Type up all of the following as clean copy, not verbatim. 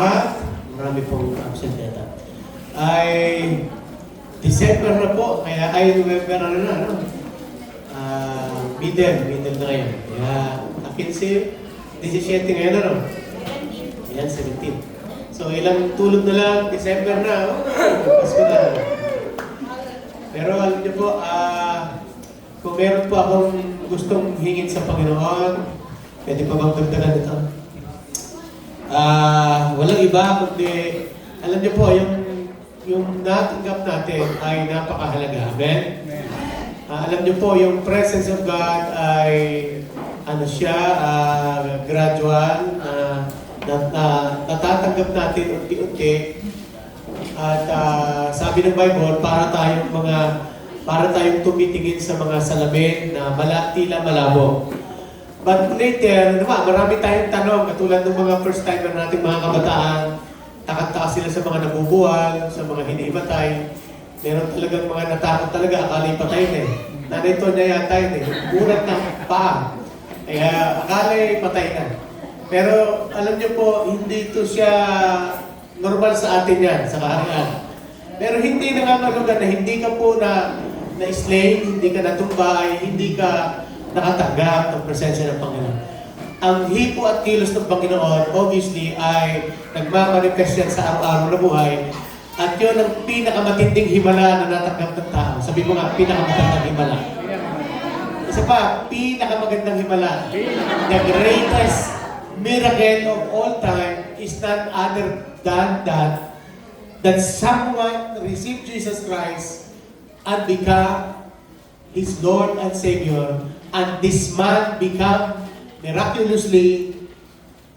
lahat. Marami pong absent data. Ay December na po, kaya ay November ano? Middle na ngayon. Kaya 15, 17 ngayon ano? Ayan, 17. So ilang tulog na lang, December na. Pasko na. Pero alam niyo po, kung meron po akong gustong hingin sa Panginoon, pwede pa bang dagdagan ito? Walang iba, kundi alam niyo po, yung natanggap natin ay napakahalaga. Amen? Alam niyo po, yung presence of God ay ano siya, gradual, natatanggap natin unti-unti. At sabi ng Bible, para tayong tumitingin sa mga salamin na tila malabo. But later, marami tayong tanong, katulad ng mga first timer nating mga kabataan, takot sila sa mga nabubuwal, sa mga hinihimatay. Meron talagang mga natakot talaga, akala patay na eh. Nanito niya yata yun eh, burat ng paa. Kaya akala patay na. Pero alam niyo po, hindi ito siya normal sa atin yan, sa kaharian. Pero hindi nangangahulugan na hindi ka po na-slay, hindi ka natumbay, hindi ka nakatanggap ng presensya ng Panginoon. Ang hipo at kilos ng Panginoon, obviously, ay nagmamanifest yan sa araw-araw na buhay. At yun ang pinakamatinding himala na natanggap ng tao. Sabi mo nga, pinakamatinding himala. Isa pa, pinakamagandang himala. The greatest miracle of all time is none other than that someone received Jesus Christ and become His Lord and Savior, and this man become miraculously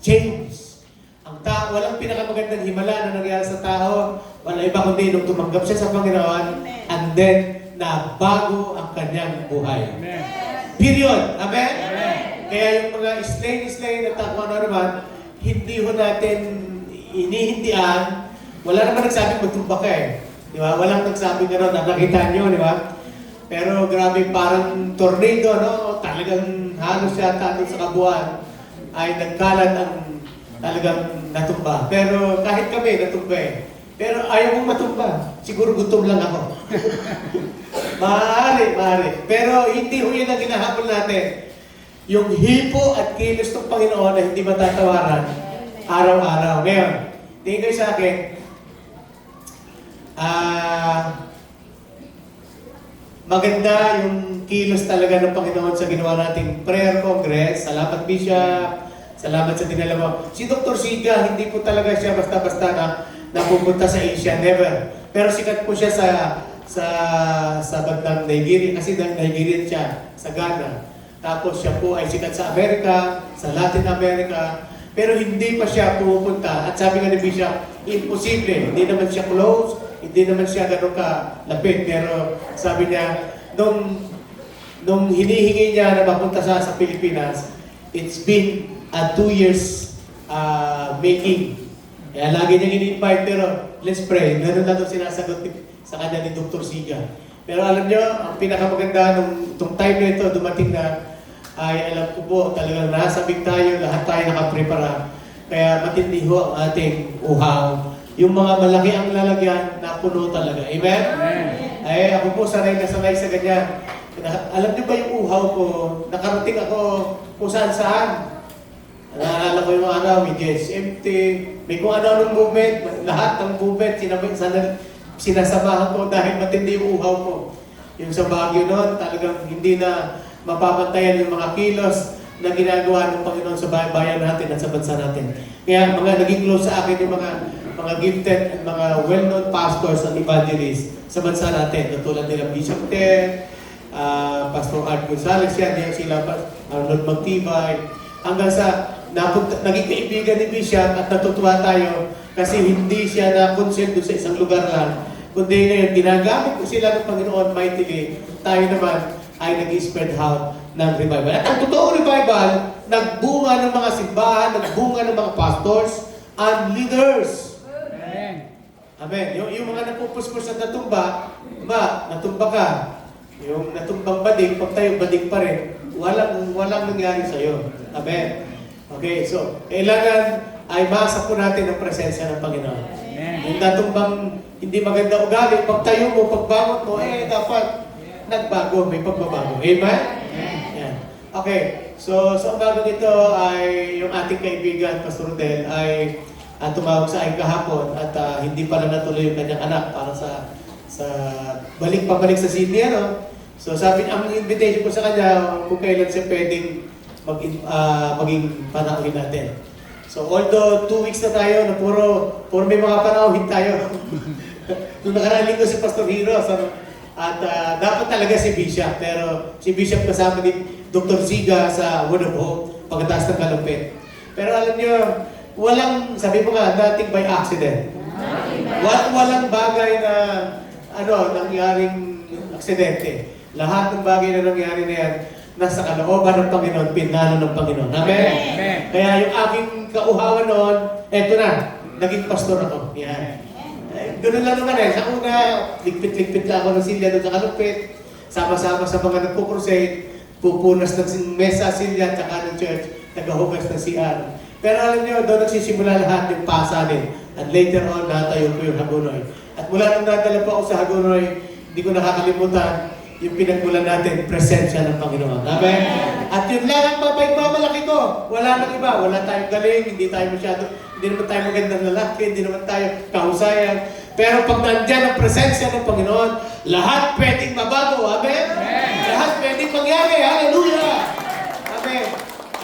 changed. Walang pinakamagandang himala na nangyari sa tao, wala iba kundi nung tumanggap siya sa Panginoon, and then nabago ang kanyang buhay. Amen. Period. Amen? Amen. Kaya yung mga slay na takwa na naman, hindi ho natin inihindian. Wala naman nagsabing magtumba ka eh. Di ba? Walang nagsabing gano'n, nakita nyo, di ba? Pero grabe, parang tornado, no? Talagang halos yata doon sa kabuuan ay nagkalat ang talagang natumba. Pero kahit kami, natumba eh. Pero ayaw mong matumba. Siguro gutom lang ako. Maaari. Pero hindi ho yun ang ginahabol natin. Yung hipo at kilos ng Panginoon na hindi matatawaran araw-araw. Ngayon, tingin kayo sa akin, maganda yung kilos talaga ng Panginoon sa ginawa nating prayer congress. Salamat, Bishop. Salamat sa dinala mo. Si Dr. Siga, hindi po talaga siya basta-basta na pupunta sa Asia. Never. Pero sikat po siya sa bandang Nigeria. Kasi Nigerian siya, sa Ghana. Tapos siya po ay sikat sa Amerika, sa Latin America. Pero hindi pa siya pupunta. At sabi nga ni Bishop, imposible. Hindi naman siya close. Hindi naman siya gano'n kalapit. Pero sabi niya, nung hinihingi niya na mapunta sa Pilipinas, it's been 2 years making. Kaya lagi niyang ini-invite, pero let's pray. Ganun na ito sinasagot sa kanya ni Dr. Siga. Pero alam niyo, ang pinakamaganda nung time na ito, dumating na, ay alam ko po, talagang nasabik tayo, lahat tayo nakaprepara. Kaya matindi ho ang ating uhaw. Yung mga malaki ang lalagyan, napuno talaga. Amen? Amen. Ay ako po, sanay na sanay sa ganyan. Alam niyo ba yung uhaw ko, nakarating ako kung saan-saan. Naalala ko yung may GSMT, may kung ano-anong movement, lahat ng movement, sinasamahan ko dahil matindi yung uhaw ko. Yung sa Baguio noon, talagang hindi na mapapantayan yung mga kilos na ginagawa ng Panginoon sa bayan natin at sa bansa natin. Kaya naging close sa akin yung mga gifted at mga well-known pastors and evangelists sa bansa natin. Katulad nila Bishop Ted, Pastor Art Gonzales, yan sila, Arnold Magtibay, hanggang sa naging kaibigan ni Bishop at natutuwa tayo kasi hindi siya na-consent doon sa isang lugar lang. Kundi ngayon, ginagamit ko sila ng Panginoon mightily. Tayo naman ay nag-spread out ng revival. At ang totoong revival, nagbunga ng mga simbahan, nagbunga ng mga pastors and leaders. Amen. Amen. Yung mga napupuspos at natumba, natumba ka. Yung natumbang bading, pag tayo bading pa rin, walang nangyari sa'yo. Amen. Okay, so, kailangan ay maasa po natin ang presensya ng Panginoon. Amen. Yung natumbang hindi maganda ugali, pagtayo mo, pagbangon mo, dapat nagbago, may pagbabago. Amen? Yan. Okay, so ang bago nito ay yung ating kaibigan, Pastor Rodel, ay tumawag sa akin kahapon at hindi pala natuloy yung kanyang anak para sa pabalik sa Sydney, ano? So sabi niya, ang invitation ko sa kanya, kung kailan siya pwedeng maging panauhin natin. So although 2 weeks na tayo, na puro may mga panauhin tayo. Nung nakaraang linggo si Pastor Hero, at dapat talaga si Bishop, pero si Bishop kasama ni Dr. Ziga sa Word of Hope, pagkatapos ng kalumpit. Pero alam niyo, sabi mo nga, dating by accident. Walang bagay na nangyaring aksidente. Lahat ng bagay na nangyari na yan, nasa kalooban ng Panginoon, pinalo ng Panginoon. Amen? Amen. Kaya yung aking kauhawan noon, eto na, naging pastor ako. Yan. Ganun lang naman Sa una, ligpit-ligpit lang ako ng silya doon sa kalumpit. Sama-sama sa mga nagpo-crusade, pupunas ng mesa, silya, tsaka ng church, nagahugas ng CR. Pero alam niyo, doon nagsisimula lahat yung pasanin. At later on, natayo ko yung Hagonoy. At mula nung nadala pa ako sa Hagonoy, hindi ko nakakalimutan yung pinagmulan natin, presensya ng Panginoon. Amen? At yun lang ang papagmamalaki ko. Wala nang iba. Wala tayong galing, hindi naman tayo magandang lalaki, hindi naman tayo kahusayan. Pero pag nandyan ang presensya ng Panginoon, lahat pwedeng mabago. Amen? Lahat pwedeng mangyari. Hallelujah! Amen.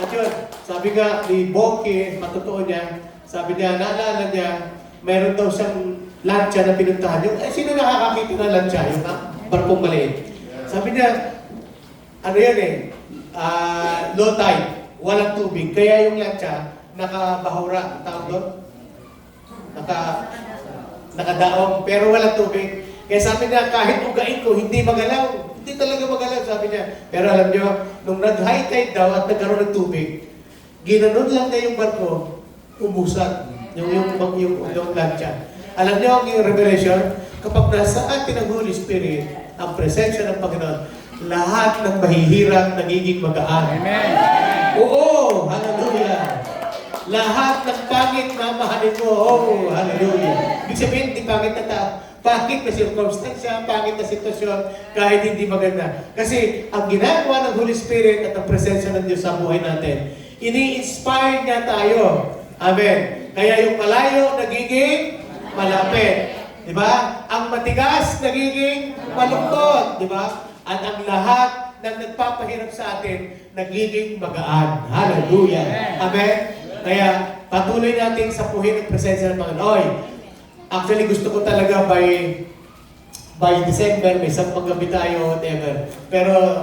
At yun, sabi nga ni Bonke, matotoo niya, sabi niya, naalala niya, mayroon daw siyang lancha na pinuntahan. Sino nakakakita ng lancha? Yung barkong maliit. Sabi niya, low tide, walang tubig. Kaya yung lancha, nakabahura, tawag doon? Nakadaong, pero walang tubig. Kaya sabi niya, kahit ugain ko, hindi magalaw. Hindi talaga magalaw, sabi niya. Pero alam niyo, nung nag-high tide daw at nagkaroon ng tubig, ginanon lang niya yung barko, umusad. Yung lancha. Alam niyo ang yung revelation, kapag nasa atin ang Holy Spirit, ang presensya ng Panginoon, lahat ng mahihirap nagiging magaan. Amen. Oo, hallelujah. Lahat ng pangit na mahalin mo, hallelujah. Ibig sabihin, hindi pangit na tao. Pangit na circumstansya, pangit na sitwasyon, kahit hindi maganda. Kasi ang ginagawa ng Holy Spirit at ang presensya ng Diyos sa buhay natin, ini-inspire niya tayo. Amen. Kaya yung malayo nagiging malapit. Diba? Ang matigas nagiging malungkot. Diba? At ang lahat ng nagpapahirap sa atin nagiging magaan. Hallelujah. Amen? Kaya patuloy natin sapuhin ang presensya ng Panginoon. Actually, gusto ko talaga by December, may 10 gabi tayo, whatever. Pero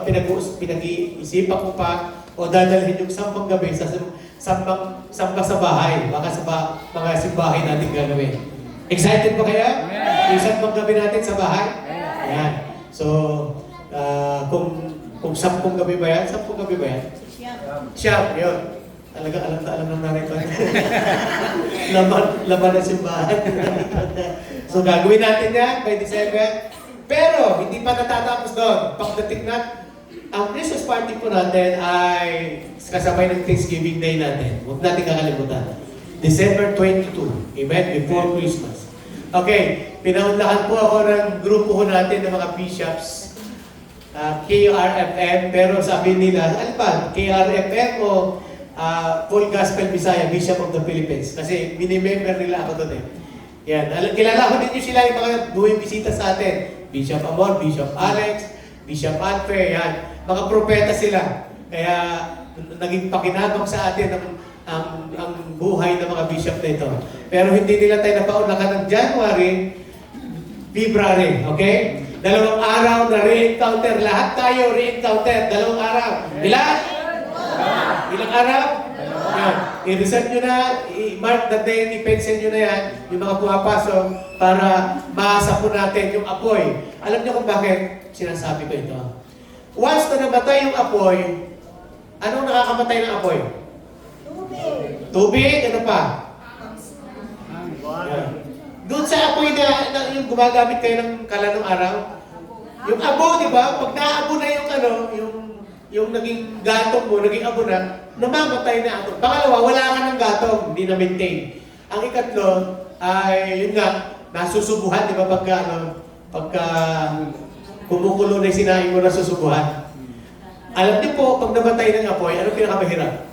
pinag-iisipan ko pa o dadalhin yung 10 gabi sa samba sa bahay. Baka sa mga simbahay natin gagawin. Excited ba kaya? Yung 10 gabi natin sa bahay? Ayan. So, kung 10 gabi ba yan? 10 gabi ba yan? Siyam, yun. Talaga alam ng nanay ko. laban na simbahan. So, gagawin natin yan by December. Pero, hindi pa natatapos doon. Pagdating na, ang Christmas party po natin ay kasabay ng Thanksgiving Day natin. Huwag natin kakalimutan. December 22. Amen? Before Christmas. Okay, pinaunlahan po ako ng grupo ko natin ng mga bishops. KRFM, pero sabi nila, ano ba? KRFM o Full Gospel Bisaya, Bishop of the Philippines. Kasi minimember nila ako doon Yan. Kilala ko din nyo sila yung mga buwing bisita sa atin. Bishop Amor, Bishop Alex, Bishop Alper, yan. Mga propeta sila. Kaya naging pakinabang sa atin ang buhay ng mga bishop na ito. Pero hindi nila tayo napaunlakan ng January, February, okay? 2 araw na re-encounter. Lahat tayo re-encounter. 2 araw. Ilan? Ilang araw? Yan. I-reserve nyo na, i-mark the day, i-pencil nyo na yan, yung mga pumapasok, para maasa po natin yung apoy. Alam nyo kung bakit sinasabi ko ito? Once na namatay yung apoy, anong nakakamatay ng apoy? Tubig, ano pa? Yan. Doon sa apoy na yung gumagamit kayo ng kalanong araw, yung abo, di ba? Pag naabo na yung yung naging gatong mo, naging abo na, namamatay na ato. Pangalawa, wala ka ng gatong, hindi na maintain. Ang ikatlo ay, yun nga, nasusubuhan, di ba, pagka kumukulo na yung sinain mo, nasusubuhan. Alam niyo po, pag namatay ng apoy, ano pinakamahirap?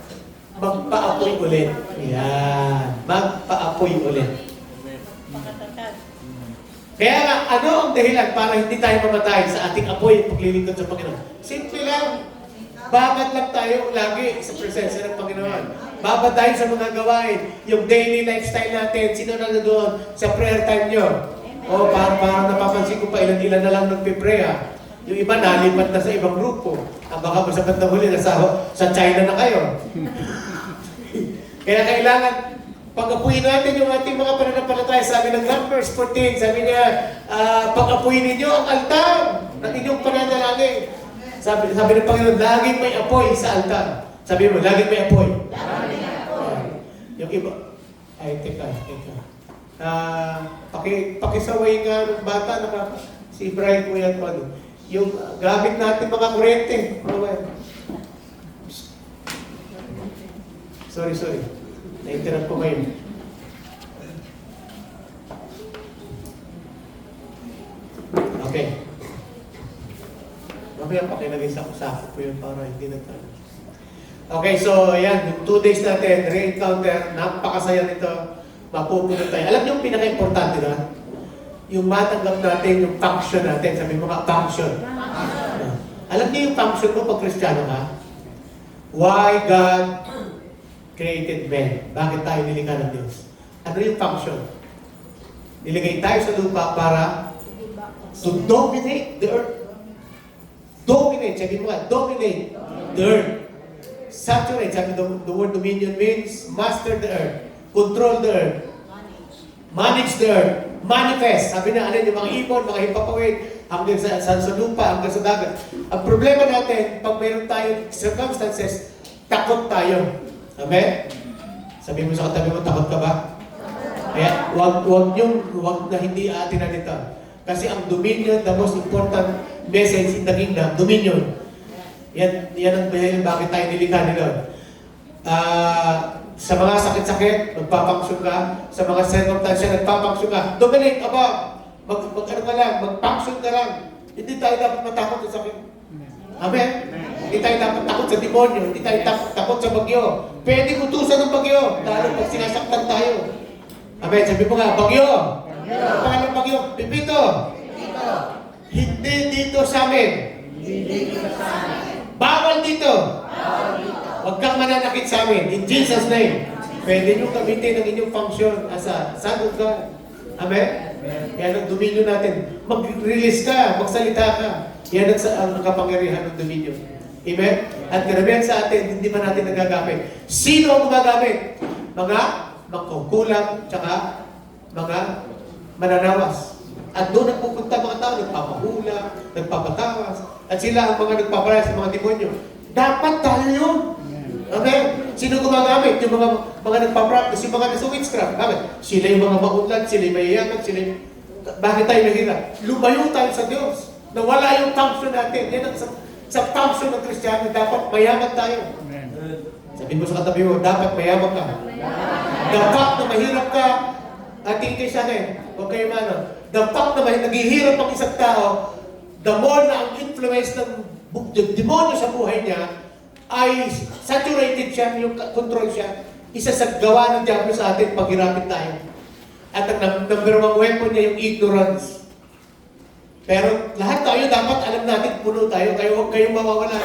Magpa-apoy ulit. Yan. Magpa-apoy ulit. Kaya nga, ano ang dahilan para hindi tayo mamatay sa ating apoy paglilingkod sa Panginoon? Simple lang. Babad lang tayo lagi sa presensya ng Panginoon. Babad tayo sa mga gawain. Yung daily lifestyle natin, sino na doon sa prayer time nyo? O, parang napapansin ko pa, ilan na lang nagpipray ha. Yung iba nalipat na sa ibang grupo. Baka masabat na huli, sa China na kayo. Kaya kailangan, pag-apuyin natin yung ating mga pananampalataya, sabi ng Numbers 14, sabi niya, pag-apuyin ninyo ang altar ng inyong pananalangin. Sabi ng Panginoon, laging may apoy sa altar. Sabi mo, laging may apoy. Laging may apoy. Yung iba, ay, teka. Pakisaway nga ng bata, si Brian po yan, yung gamit natin mga kurente. Sorry. Na-interrupt ko kayo. Okay. Mamaya pakilagay sa kusako ko yun para hindi na tayo. Okay, so ayan, yung 2 days natin, re-encounter, napakasaya nito, mapupunod tayo. Alam niyo yung pinaka-importante na? Yung matanggap natin, yung function natin. Sabi mo ka, function. Alam niyo yung function mo pag Kristiyano ka? Why God created men? Bakit tayo nilikha ng Diyos? Ano yung function? Niligay tayo sa lupa para to dominate the earth. Dominate. Sabi mo nga, dominate the earth. Saturate. Sabi the word dominion means master the earth. Control the earth. Manage the earth. Manifest. Sabi na, yung mga ibon, mga himpapawid, hanggang sa lupa, hanggang sa dagat. Ang problema natin, pag mayroon tayong circumstances, takot tayo. Amen? Sabi mo sa katabi mo, takot ka ba? Kaya, wag na hindi atin na nito. Kasi ang dominion, the most important message in the kingdom, dominion. Yan ang bakit tayo nilikha ni Lord. Sa mga sakit-sakit, magpapangsyon ka. Sa mga circumstances, nagpapangsyon ka. Dominate, magpangsyon ka lang. Hindi tayo dapat matakot sa sakit. Amen? Hindi tayo dapat takot sa demonyo. Hindi tayo takot sa bagyo. Pwede utusan ng bagyo. Lalo pag sinasaktan tayo. Amen? Sabi mo nga, bagyo. Ang pangalang bagyo, Pipito. Hindi dito sa amin. Bawal dito. Huwag kang mananakit sa amin. In Jesus' name. Pwede nyo gamitin ang inyong function as a son of God. Amen? Yan ang dominion natin. Mag-release ka, magsalita ka. Yan ang kapangyarihan ng dominion. Amen? At karamihan sa atin, hindi man natin nagagamit. Sino ang magagamit? Mga magkukulang, tsaka mga mananawas. At doon nagpupunta mga tao, nagpapahula, nagpapatawas. At sila ang mga nagpaparaya sa mga demonyo. Dapat tayo yun. Amen? Sino gumagamit? Yung mga nagpa-practice, yung mga nasa witchcraft. Bakit? Sila yung mga maunlad, sila yung mayayaman, sila yung... Bakit tayo nahirap? Lumayo tayo sa Diyos. Nawala yung function natin. Yan ang sa function ng Kristiyano, dapat mayaman tayo. Amen. Sabi mo sa katabi mo, dapat mayaman ka. The fact na mahirap ka, at tingin sa akin, huwag kayo mano. The fact na naghihirap ang isang tao, the more na ang influence ng demonyo sa buhay niya, ay saturated siya, yung control siya. Isa sa gawa ng diablo sa atin, paghirapin tayo. At ang number one weapon niya yung ignorance. Pero lahat tayo dapat alam natin, puno tayo, huwag kayong mawawala.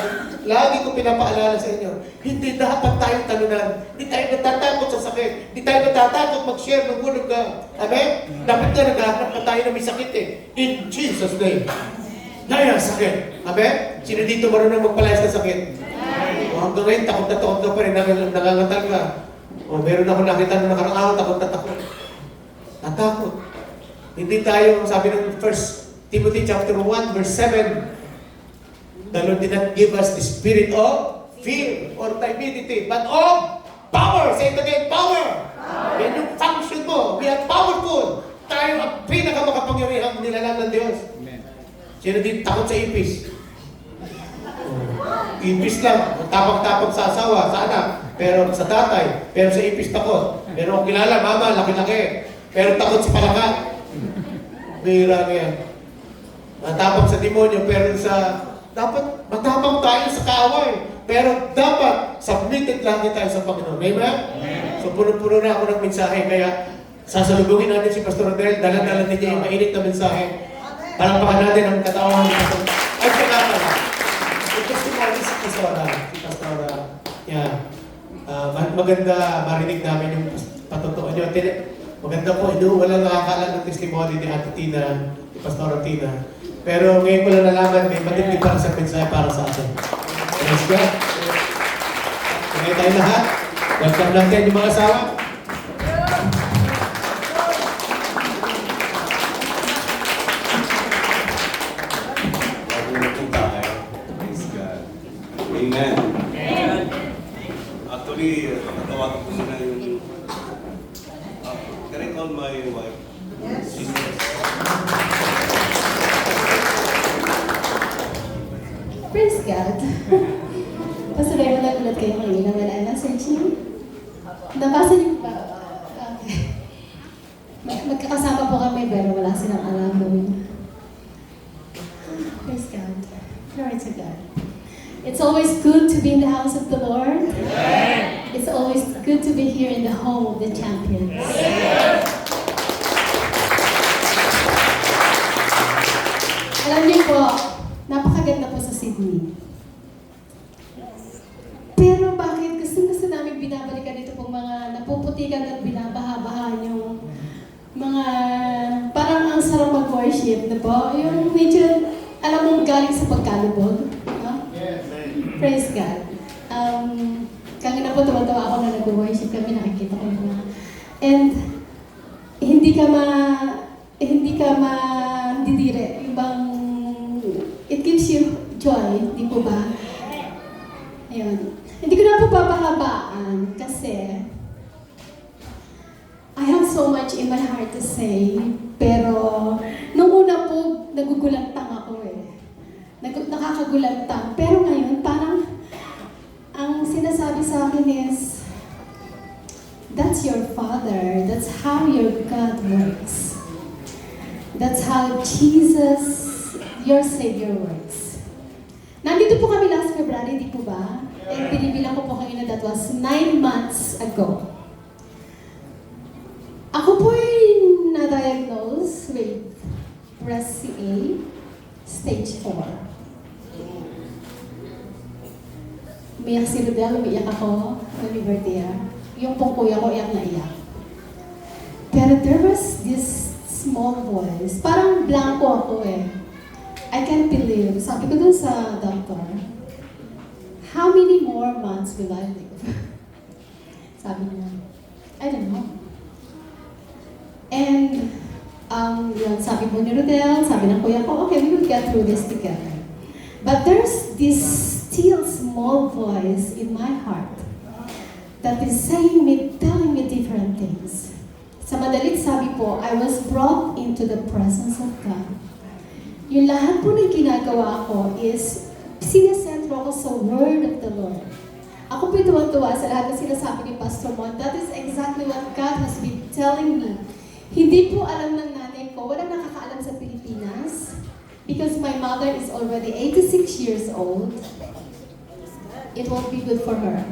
Lagi ko pinapaalala sa inyo, hindi dapat tayong talunan. Hindi tayo natatakot sa sakit. Hindi tayo natatakot mag-share ng word of God. Amen? Dapat nga naghahanap na tayo na may sakit eh. In Jesus' name. Dahil sakit. Amen? Sino dito marunong magpalayas ng sakit? Hanggang ngayon, takot na takot ka pa rin, nangangatal ka. O meron ako nakita na nakarang takot na takot. Natakot. Hindi tayo, sabi ng 1 Timothy chapter 1, verse 7, the Lord did not give us the spirit of fear or timidity, but of power. Say it again, power. Yan yung function mo. We are powerful. Tayo ang pinakamakapangyarihang nilalang ng Diyos. Sino din takot sa ipis? ipis lang, tapang-tapang sa asawa, sa anak, pero sa tatay, pero sa ipis takot. Pero kung kilala, mama, laki-laki, pero takot sa palaka. Bihira nga yan. Matapang sa demonyo, pero dapat matapang tayo sa kaaway. Pero dapat submitted lagi tayo sa Panginoon. Amen? So puno-puno na ako ng mensahe, kaya sasalubungin natin si Pastor Rodel, dala-dala din niya yung mainit na mensahe. Palangpakan natin ang katawan ni Pastor. Ay, kaya pala. Ito si Pastora. Si Pastora. Yeah. Maganda marinig namin yung patutuan niyo. Maganda po, walang nakakaalam ng testimony ni Ate Tina, ni Pastora Tina. Pero ngayon ko lang nalaman, may matindi para sa mensahe para sa atin. Praise God. Kaya tayo lahat. Welcome natin yung mga asawa. Amen. Actually, nakatawagan ko na yung... can I call my wife? Yes. Praise God. Pastor, nagulat kayo kanina. Wala na, searching. Nabasa niyo ba? Okay. Magkakasama po kami, pero wala silang alam doon. Praise God. Glory to God. It's always good to be in the house of the Lord. Amen. It's always good to be here in the home of the champions. Amen. Alam niyo po, napakaganda po sa Sydney. Pero bakit gusto namin binabalikan dito pong mga napuputikan at binabaha-baha yung mga parang ang sarap mag-worship na po. Yung medyo, alam mo, galing sa pagkalubog. Praise God. Kanina po tuwa-tuwa ako na nag-worship kami, nakikita ko yung mga... And hindi ka didire. Yung bang, it gives you joy, di po ba? Ayun. Hindi ko na po papahabaan kasi I have so much in my heart to say, pero nung una po, nagugulantang ako eh. Nakakagulantang. Pero ngayon, parang ang sinasabi sa akin is, that's your Father. That's how your God works. That's how Jesus, your Savior, works. Nandito po kami last February, di po ba? And binibilang ko po kayo na that was 9 months ago. Ako po ay na-diagnose with breast CA, stage 4. Umiyak si Rodel, umiyak ako, Liberty. Yung pong kuya ko, iyak na iyak. Pero there was this small voice, parang blanco ako eh. I can't believe. Sabi ko dun sa doctor, how many more months will I live? Sabi niya, I don't know. And, yun, sabi po ni Rodel, sabi ng kuya ko, okay, we will get through this together. But there's this still small voice in my heart that is telling me different things. Sa madalit sabi po, I was brought into the presence of God. Yung lahat po ng ginagawa ko is sinasentro ako sa word of the Lord. Ako po tuwa-tuwa sa lahat ng sinasabi ni Pastor Mon. That is exactly what God has been telling me. Hindi po alam ng nanay ko, walang nakakaalam sa Pilipinas. Because my mother is already 86 years old. It won't be good for her.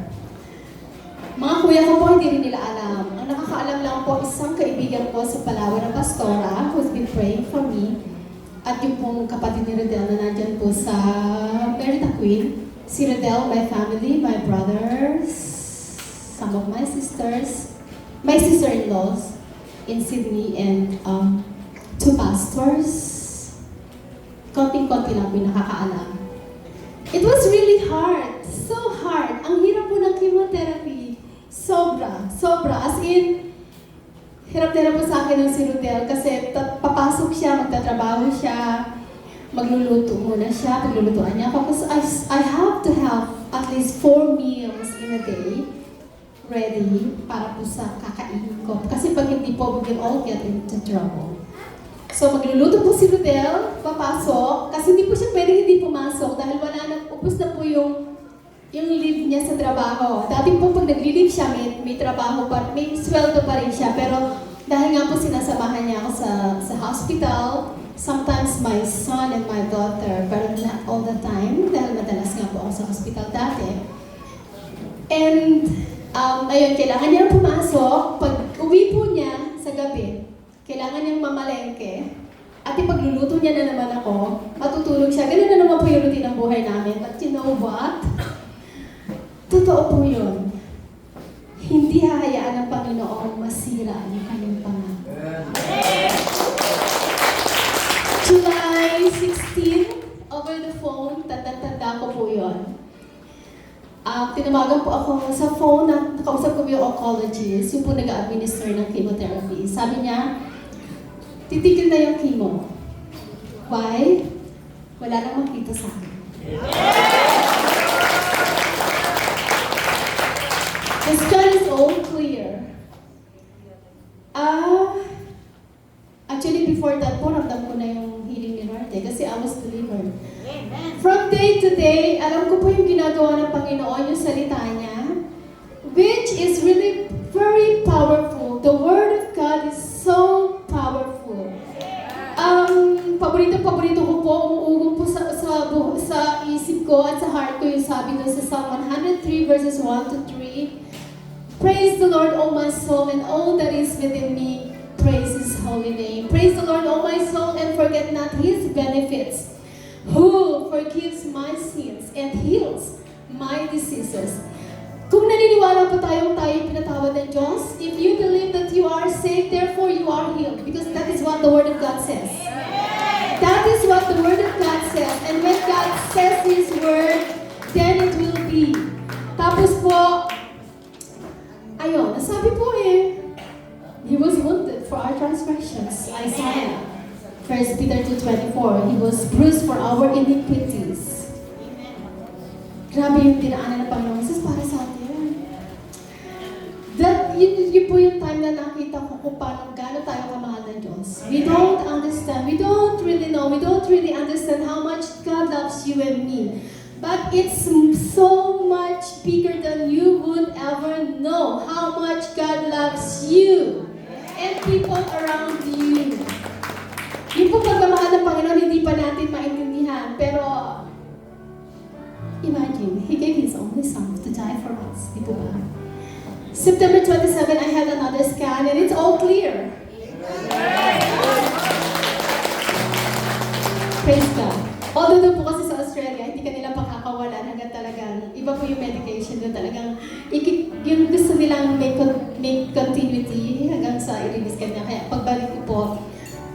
Mga kuya ko po, hindi rin nila alam. Ang nakakaalam lang po, isang kaibigan ko sa Palawan na pastora who's been praying for me. At yung pong kapatid ni Rodel na nandyan po sa Merita Queen. Si Rodel, my family, my brothers, some of my sisters, my sister-in-laws in Sydney, and 2 pastors. Konting-konti lang po yung nakakaalam. It was really hard. So hard. Ang hirap po ng chemotherapy. Sobra. As in, hirap din po sa akin ng si Rodel kasi papasok siya, magtatrabaho siya, magluluto muna siya, paglulutuan niya ako. Because I have to have at least 4 meals in a day ready para po sa kakainin ko. Kasi pag hindi po, we will all get into trouble. So magluluto po si Rodel, papasok, kasi hindi po siya pwedeng hindi pumasok dahil wala na, upos na po yung yung leave niya sa trabaho. Dati po pag nag-leave siya, may trabaho pa, may sweldo pa rin siya. Pero dahil nga po sinasamahan niya ako sa hospital, sometimes my son and my daughter, but not all the time, dahil madalas nga po ako sa hospital dati. And, ayun, kailangan niya pumasok. Pag uwi po niya sa gabi, kailangan niyang mamalengke. At ipagluluto niya na naman ako, matutulog siya. Ganun na naman po yung routine ng buhay namin. But you know what? Totoo po yun. Hindi hahayaan ng Panginoong masira ang kanyang pangako. July 16, over the phone, tanda ko po yun. Tinamagan po ako sa phone na nakausap ko yung oncologist, yung po nag-administer ng chemotherapy. Sabi niya, titigil na yung chemo. Why? Wala nang makita sa akin. The sky is all clear. Actually, before that po, ramdam ko na yung healing ni Lord kasi I was delivered. From day to day, alam ko po yung ginagawa ng Panginoon, yung salita niya, which is really very powerful. The Word of God is so powerful. Paborito ko po, umuugong po sa isip ko at sa heart ko yung sabi doon sa Psalm 103 verses 1 to 3. Praise the Lord, O my soul, and all that is within me. Praise His holy name. Praise the Lord, O my soul, and forget not His benefits, who forgives my sins and heals my diseases. Kung naniniwala po tayo pinatawad ng Diyos, if you believe that you are saved, therefore you are healed. Because that is what the Word of God says. That is what the Word of God says. And when God says His Word, then it will be. Tapos po, ayun, nasabi po He was wounded for our transgressions. Isaiah, 1 Peter 2:24, He was bruised for our iniquities. Grabe yung dinaanan ng Panginoon Jesus para sa atin. Yun po yung time na nakita ko kung paano gano'n tayo kamahal ng Diyos. We don't understand. We don't really know. We don't really understand how much God loves you and me. But it's so much bigger than you would ever know how much God loves you and people around you. Yung po pagmamahal ng Panginoon, hindi pa natin maintindihan. Pero, imagine, He gave His only Son to die for us. Di po ba? September 27, I had another scan and it's all clear. Praise God. Although doon po kasi sa Australia, hindi ka nila pakakawalan hanggang talagang iba po yung medication doon talagang yung gusto nilang make continuity hanggang sa i-release ka niya. Kaya pagbalik ko po,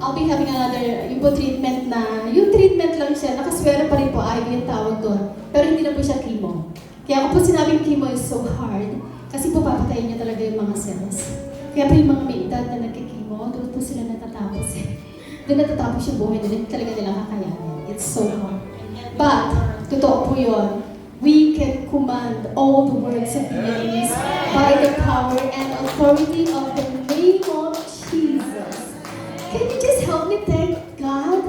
I'll be having another, yung po treatment na, yung treatment lang siya, nakaswero pa rin po, IV yung tawag doon. Pero hindi na po siya chemo. Kaya ako po sinabing chemo is so hard, kasi po papatayin niya talaga yung mga cells. Kaya po yung mga may edad na nagkikimo, doon po sila natatapos Doon natatapos yung buhay nila, talaga nila kakayanin. It's so hard. But, totoo po yun. We can command all the words of the enemies by the power and authority of the name of Jesus. Can you just help me thank God?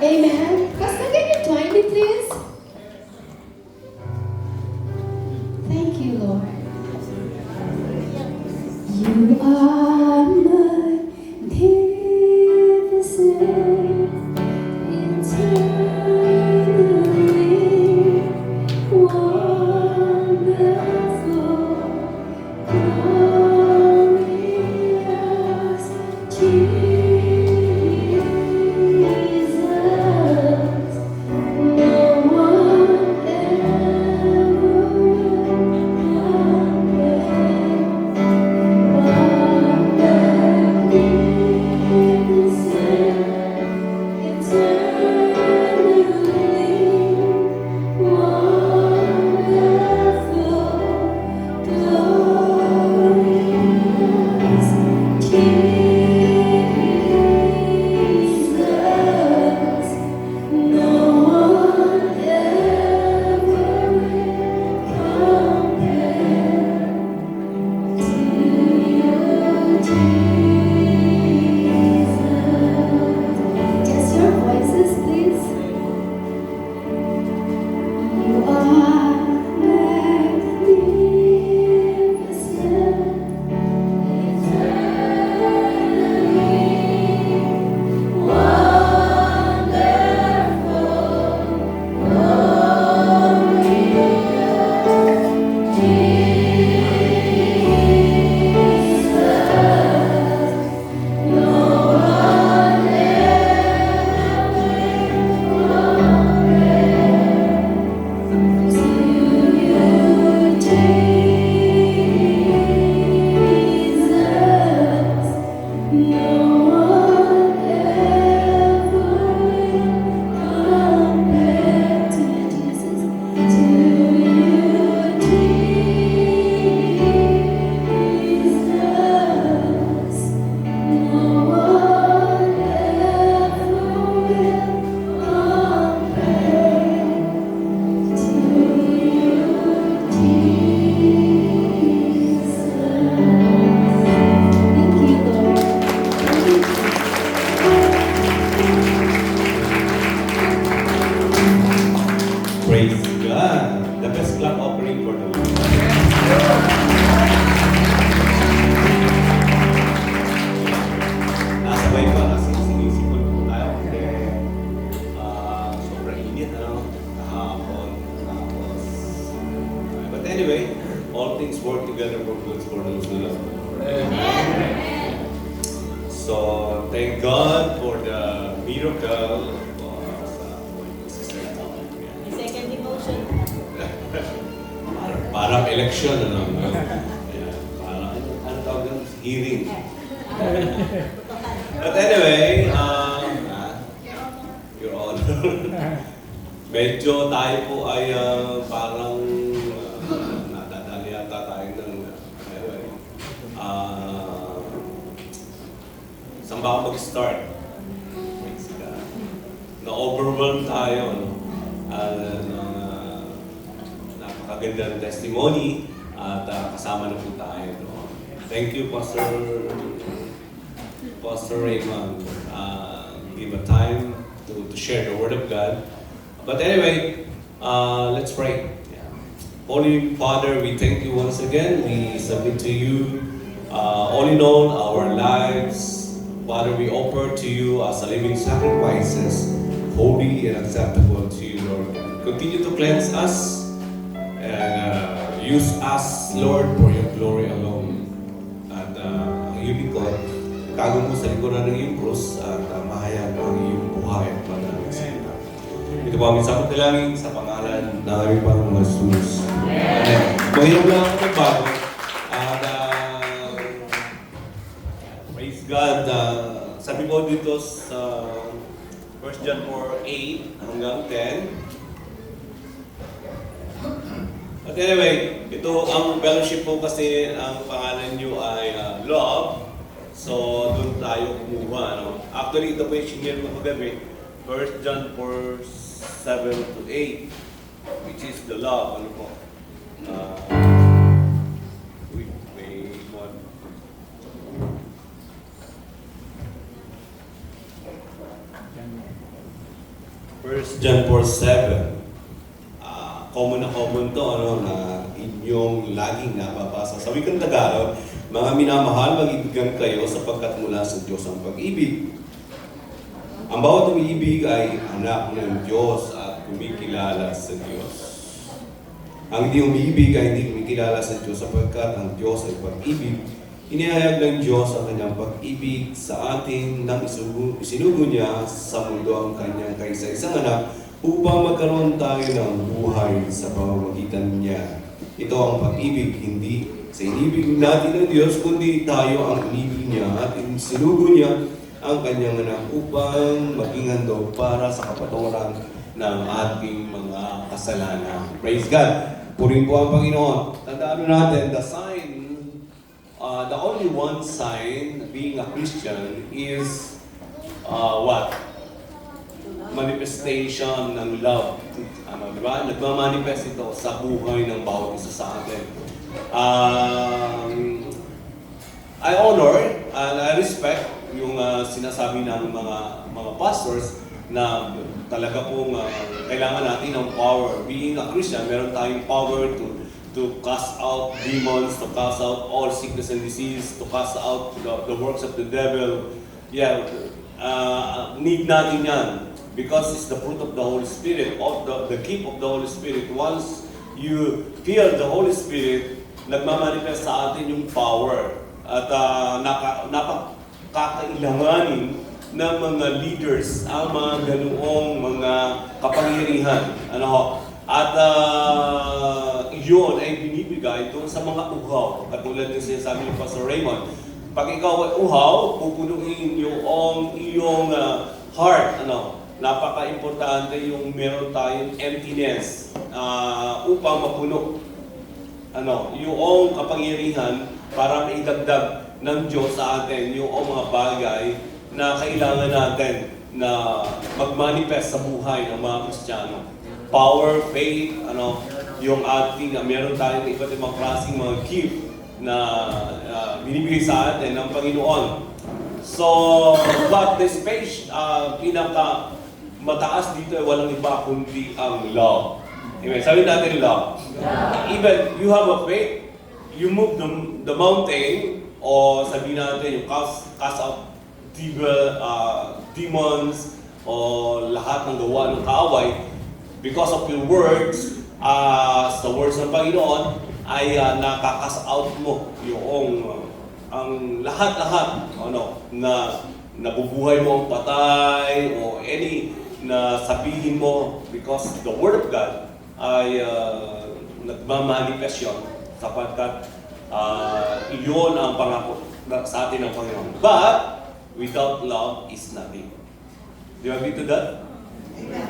Amen? Pastor, can you join me please? Thank you, Lord. You are magnificent, eternally wonderful, glorious Jesus. So, thank God for the miracle sa Sister Tom. Second demotion. Parang election, ano? Yeah, parang, ano tawag doon? Hearing. But anyway, Your Honor, medyo tayo po ay parang nadadali yata tayo ng, anyway, saan ba ako mag-start? Na-overwhelm tayo, no? Napakagandang testimony at kasama na po tayo. No? Thank you, Pastor Raymond. Give a time to share the Word of God. But anyway, let's pray. Yeah. Holy Father, we thank you once again. We submit to you, all in all, our lives. Father, we offer to you as a living sacrifices, holy and acceptable to you, Lord. Continue to cleanse us and use us, Lord, for your glory alone. At ang iyong likod, kago mo sa likuran ng iyong krus at mahayag ang iyong buhay at panalangin sa iyo. Ito po aming sakot dalangin sa pangalan ng aming Panginoong Jesus. Amen. Mahirap lang ako magbago. At praise God. Sabi ko dito sa 1 John 4:8 hanggang 10. But anyway, ito ang fellowship po kasi ang pangalan nyo ay love. So, doon tayo kumuha. No? Actually, ito po yung sinyer mo kagabi. 1 John 4:7 to 8, which is the love. Ano po? Wait, one. 1 John 4:7. Common na common to, ano, na inyong laging nababasa. Sa wikang Tagalog, mga minamahal, mag-ibigan kayo sapagkat mula sa Diyos ang pag-ibig. Ang bawat umiibig ay anak ng Diyos at kumikilala sa Diyos. Ang hindi umiibig ay hindi kumikilala sa Diyos sapagkat ang Diyos ay pag-ibig. Inihayag ng Diyos ang kanyang pag-ibig sa atin nang isinugo niya sa mundo ang kanyang kaisa-isang anak upang magkaroon tayo ng buhay sa pamamagitan niya. Ito ang pag-ibig, hindi sa inibig natin ng Diyos, kundi tayo ang inibig niya at sinugo niya ang kanyang anak upang maging handog para sa kapatawaran ng ating mga kasalanan. Praise God! Purihin po ang Panginoon. Tandaan natin, the sign, the only one sign being a Christian is what? Manifestation ng love. Ano, di ba? Nagmamanifest ito sa buhay ng bawat isa sa atin. I honor and I respect yung sinasabi ng mga pastors na talaga pong kailangan natin ng power. Being a Christian, meron tayong power to cast out demons, to cast out all sickness and disease, to cast out the works of the devil. Yeah, need natin yan. Because it's the fruit of the Holy Spirit, of the gift of the Holy Spirit. Once you feel the Holy Spirit, nagmamanifest sa atin yung power. At napakakailanganin ng mga leaders, ang mga ganoong mga kapangyarihan. Ano, at yun ay binibigay doon sa mga uhaw. Katulad ng sinasabi ni Pastor Raymond, pag ikaw ay uhaw, pupunuin yung iyong heart. Ano, napaka-importante yung meron tayong emptiness upang mapuno yung kapangyarihan para maidagdag ng Diyos sa atin yung mga bagay na kailangan natin na mag-manifest sa buhay ng mga Kristiyano. Power, faith, yung ating, meron tayong iba't ibang klaseng mga gift na binibigay sa atin ng Panginoon. So, but this page, pinaka mataas dito ay walang iba kundi ang love. Amen. Sabi natin love. Even you have a faith, you move the mountain, o sabi natin yung cast out demons, o lahat ng gawa ng kaaway, because of your words, sa words ng Panginoon, ay nakakas out mo yung ang lahat-lahat na nabubuhay mo ang patay o any na sabihin mo because the Word of God ay nagmamanifest yun sapagkat iyon ang pangako sa atin ng Panginoon. But without love is nothing. Do you agree to that?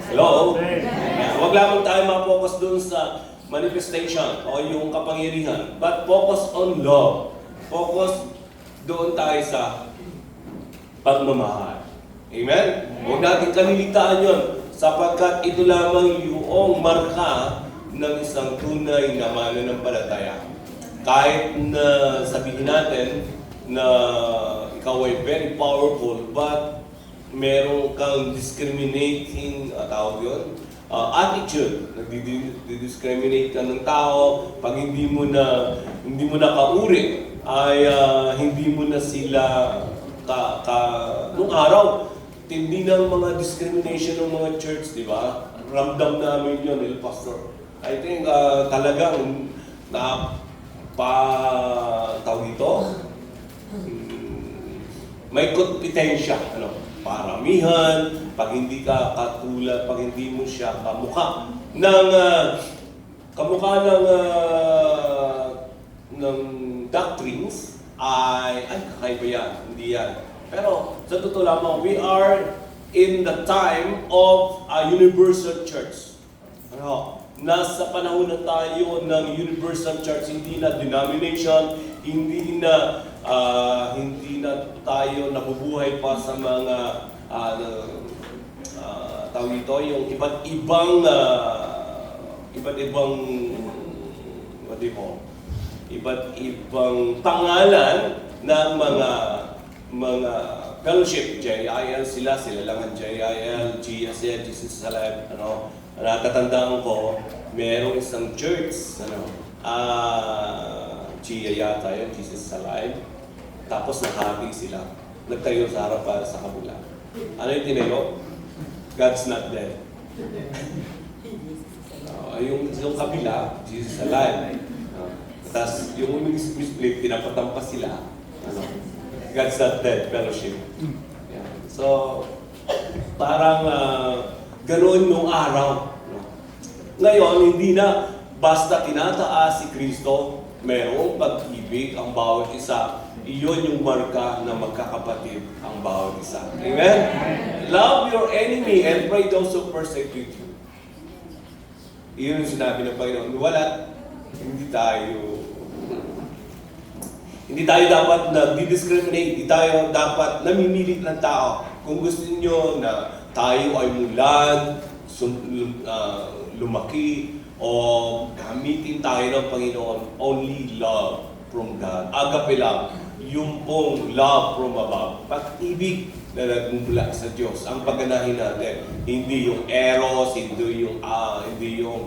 Hello? Yeah. Huwag lamang tayo ma-focus dun sa manifestation o yung kapangyarihan. But focus on love. Focus doon tayo sa pagmamahal. Amen? Huwag natin kalilitaan yun sapagkat ito lamang yung marka ng isang tunay na mananampalataya. Kahit na sabihin natin na ikaw ay very powerful but meron kang discriminating attitude. Nagdi-discriminate ka ng tao pag hindi mo na kauri ay hindi mo na sila nung araw tindi ng mga discrimination ng mga church, di ba? Ramdam namin yun, El Pastor. I think talagang tawag ito, may kompetensya, paramihan, pag hindi ka katulad, pag hindi mo siya kamukha ng doctrines, ay kakaiba yan, hindi yan. Pero sa totoo lamang, we are in the time of a universal church. Nasa panahon na tayo ng universal church, hindi na denomination, hindi na tayo nabubuhay pa sa mga tawag ito, yung iba't ibang pangalan ng mga fellowship. JIL sila lang ang JIL, GSL, Jesus is Alive, natatandaan ko, merong isang church, Chia yata yun, Jesus is Alive. Tapos nahati sila. Nagtayo sa harap para sa kabila. Ano yung tinayo? God's not dead. Yung kabila, Jesus is Alive. Tapos yung split, pinapatampas sila. God's not dead, fellowship. Yeah. So, parang ganoon nung araw. Ngayon, hindi na basta tinataas si Kristo, mayroong pag-ibig ang bawat isa. Iyon yung marka na magkakapatid ang bawat isa. Amen? Love your enemy and pray those who persecute you. Iyon yung sinabi ng Panginoon. Hindi tayo dapat nag-discriminate. Hindi tayo dapat namimilit ng tao. Kung gusto niyo na tayo ay mulan, lumaki, o gamitin tayo ng Panginoon, only love from God. Agape love, yung pong love from above. Pag-ibig na nagmumula sa Diyos, ang pagganahin natin. Hindi yung eros, hindi yung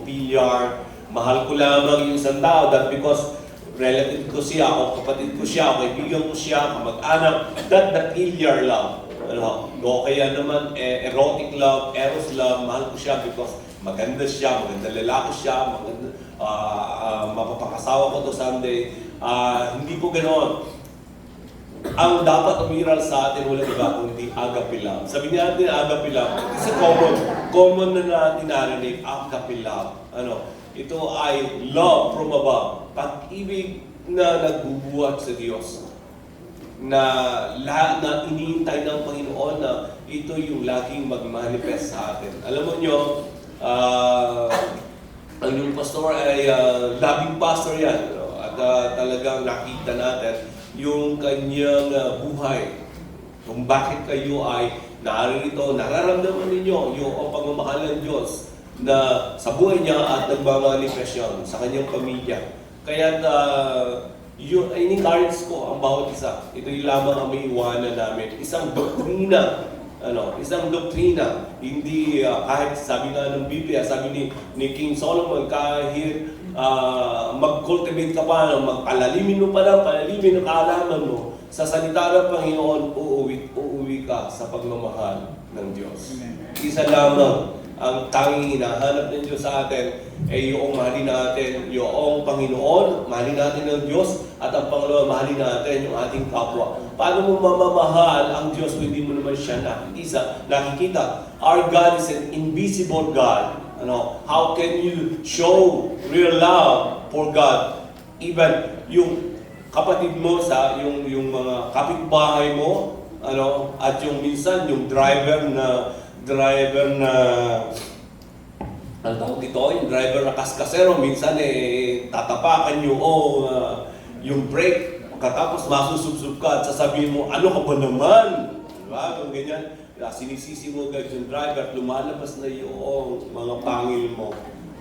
PR. Mahal ko lamang yung isang tao that because relative ko siya, o kapatid ko siya, o kaibigan ko siya, kamag-anak, that filial love. O kaya naman, erotic love, eros love, mahal ko siya because maganda siya, maganda lalaki siya, mapapakasawa ko to someday. Hindi po ganoon. Ang dapat umiral sa atin, wala iba kundi agape love. Sabi natin agape love, kasi common na natin narinig, agape love. Ito ay love from above. Pag-ibig na nagbubuhat sa Diyos. Na lahat na iniintay ng Panginoon na ito yung laging mag-manifest sa atin. Alam mo nyo, ang yung pastor ay loving pastor yan. At talagang nakita natin yung kanyang buhay. Kung bakit kayo ay narito, nararamdaman ninyo yung pagmamahal ng Diyos na sa buhay niya at nagmamanifest yan sa kanyang pamilya. Kaya in-encourage ko ang bawat isa. Ito yung lamang ang may iwanan namin. Isang doktrina. Hindi kahit sabi nga ng Biblia, sabi ni King Solomon, kahit mag-cultivate ka pa, magpalalimin mo pa lang, palalimin ang kaalaman mo, sa salita ng Panginoon, uuwi ka sa pagmamahal ng Diyos. Isa lamang ang tanging hinahanap ng Diyos sa atin, yung mahalin natin yung Panginoon, mahalin natin ang Diyos, at ang pangalawa, mahalin natin yung ating kapwa. Paano mo mamamahal ang Diyos kung hindi mo naman siya nakikita? Our God is an invisible God. How can you show real love for God? Even yung kapatid mo yung mga kapitbahay mo, at yung minsan yung driver na ang tawag dito, yung driver na kaskasero, minsan tatapakan nyo yung brake, pagkatapos masusubsub ka at sasabihin mo, ano ka ba naman? Diba? Kung ganyan, sinisisi mo agad yung driver at lumalabas na yung mga pangil mo.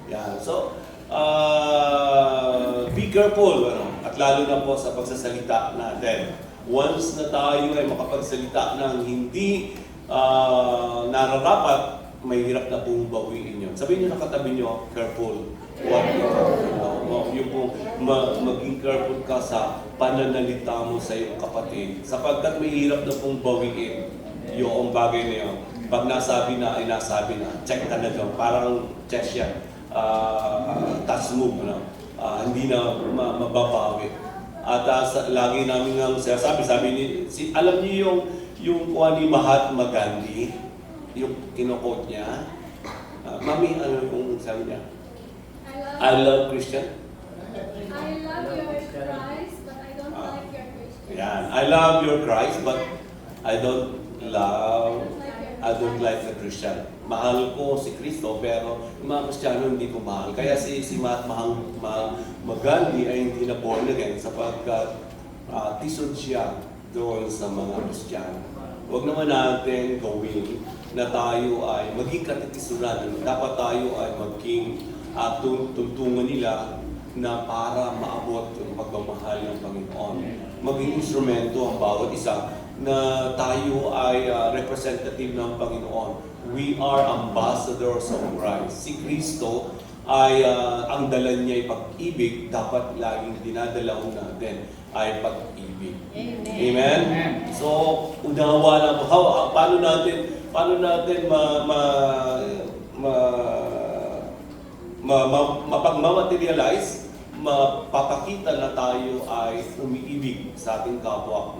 Yan. So, be careful, at lalo na po sa pagsasalita natin. Once na tayo ay makapagsalita ng hindi nararapat, may hirap na pong bawiin yun. Sabihin nyo na katabi nyo, careful. Yung pong maging careful ka sa pananalita mo sa iyong kapatid. Sapagkat may hirap na pong bawiin yung bagay na yun. Pag nasabi na, ay nasabi na. Check ka na doon. Parang chess yan. Touch move. Hindi na mababawi. At lagi namin nga sabi alam niyo yung kuha ni Mahatma Gandhi, yung kinokot niya, Mami, ano yung sabi niya? I love Christian. I love your Christ, but I don't like your Christian. Yan. I love your Christ, but I don't like the Christian. Mahal ko si Kristo, pero yung mga Kristiyano hindi ko mahal. Kaya si Mahatma Gandhi ay hindi na born again sapagkat tisod siya doon sa mga Kristiyano. Huwag naman natin gawin na tayo ay maging katitisuran. Dapat tayo ay maging tuntungan nila na para maabot yung pagmamahal ng Panginoon. Maging instrumento ang bawat isa na tayo ay representative ng Panginoon. We are ambassadors of Christ. Si Kristo ay ang dala niya ay pag-ibig, dapat laging dinadala natin ay pag-ibig. Amen? So, unawa na po. Paano natin mapagmamaterialize, mapapakita na tayo ay umiibig sa ating kapwa.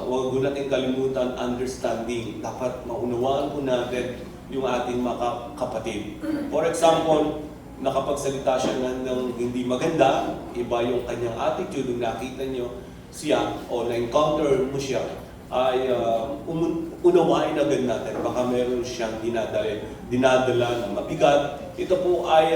Huwag natin kalimutan, understanding. Dapat maunawaan po natin yung ating mga kapatid. For example, nakapagsalita siya ng hindi maganda, iba yung kanyang attitude, nung nakita nyo siya o na-encounter mo siya, ay unawain agad natin. Baka meron siyang dinadala na mabigat. Ito po ay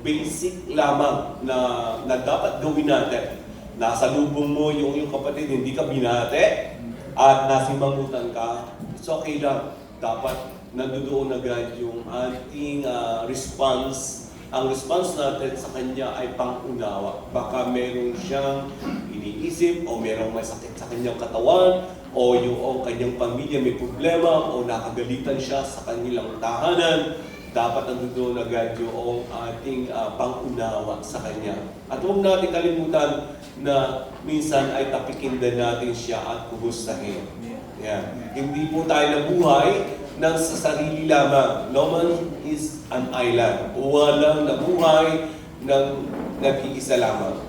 basic lamang na dapat gawin natin. Nasa lubong mo yung kapatid, hindi ka binate at nasimangutan ka, it's okay lang. Dapat nandoon agad yung ating response. Ang response natin sa kanya ay pang-unawa. Baka meron siyang iniisip o merong may sakit sa kanyang katawan o yung kanyang pamilya may problema o nakagalitan siya sa kanilang tahanan. Dapat nandoon agad yung ating pang-unawa sa kanya. At huwag natin kalimutan na minsan ay tapikin din natin siya at kumustahin. Yeah. Hindi po tayo nabuhay ng sa sarili lamang. No man is an island. Walang nabuhay ng nag-iisa lamang.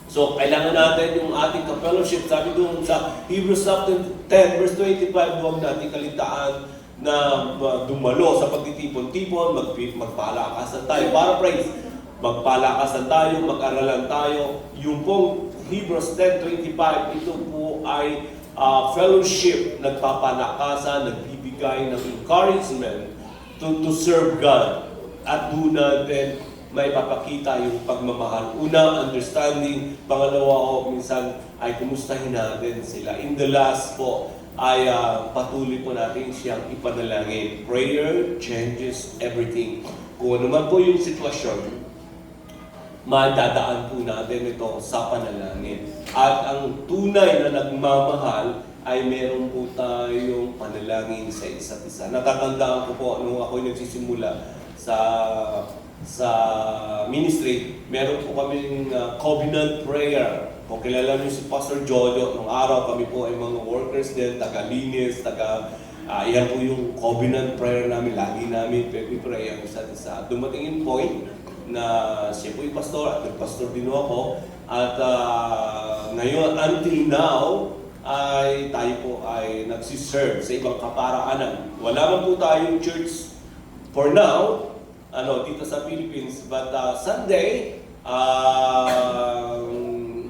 So, kailangan natin yung ating ka-fellowship. Sabi doon sa Hebrews 10 verse 25, huwag natin kalitaan na dumalo sa pagtitipon-tipon, magpalakasan tayo. Para praise, magpalakasan tayo, mag-aralan tayo. Yung pong Hebrews 10:25, ito po ay fellowship, nagpapalakasan, nagbibigay ng encouragement to serve God. At doon natin may papakita yung pagmamahal. Una, understanding. Pangalawa, minsan ay kumustahin natin sila. In the last po, ay patuloy po natin siyang ipanalangin. Prayer changes everything. Kung ano man po yung sitwasyon, madadaan po natin ito sa panalangin. At ang tunay na nagmamahal ay meron po tayong panalangin sa isa't isa. Natatandaan ko po nung ako'y nagsisimula sa ministry, meron po kaming covenant prayer Kung kilala niyo si Pastor Jojo, nung araw kami po ay mga workers din, taga-linis, iyan po yung covenant prayer namin, lagi namin pray ang isa't isa. Dumating yung point na siya po yung pastor at nagpastor din ako. At ngayon, until now, ay tayo po ay nagsiserve sa ibang kaparaanan. Wala man po tayong church for now, dito sa Philippines, but Sunday,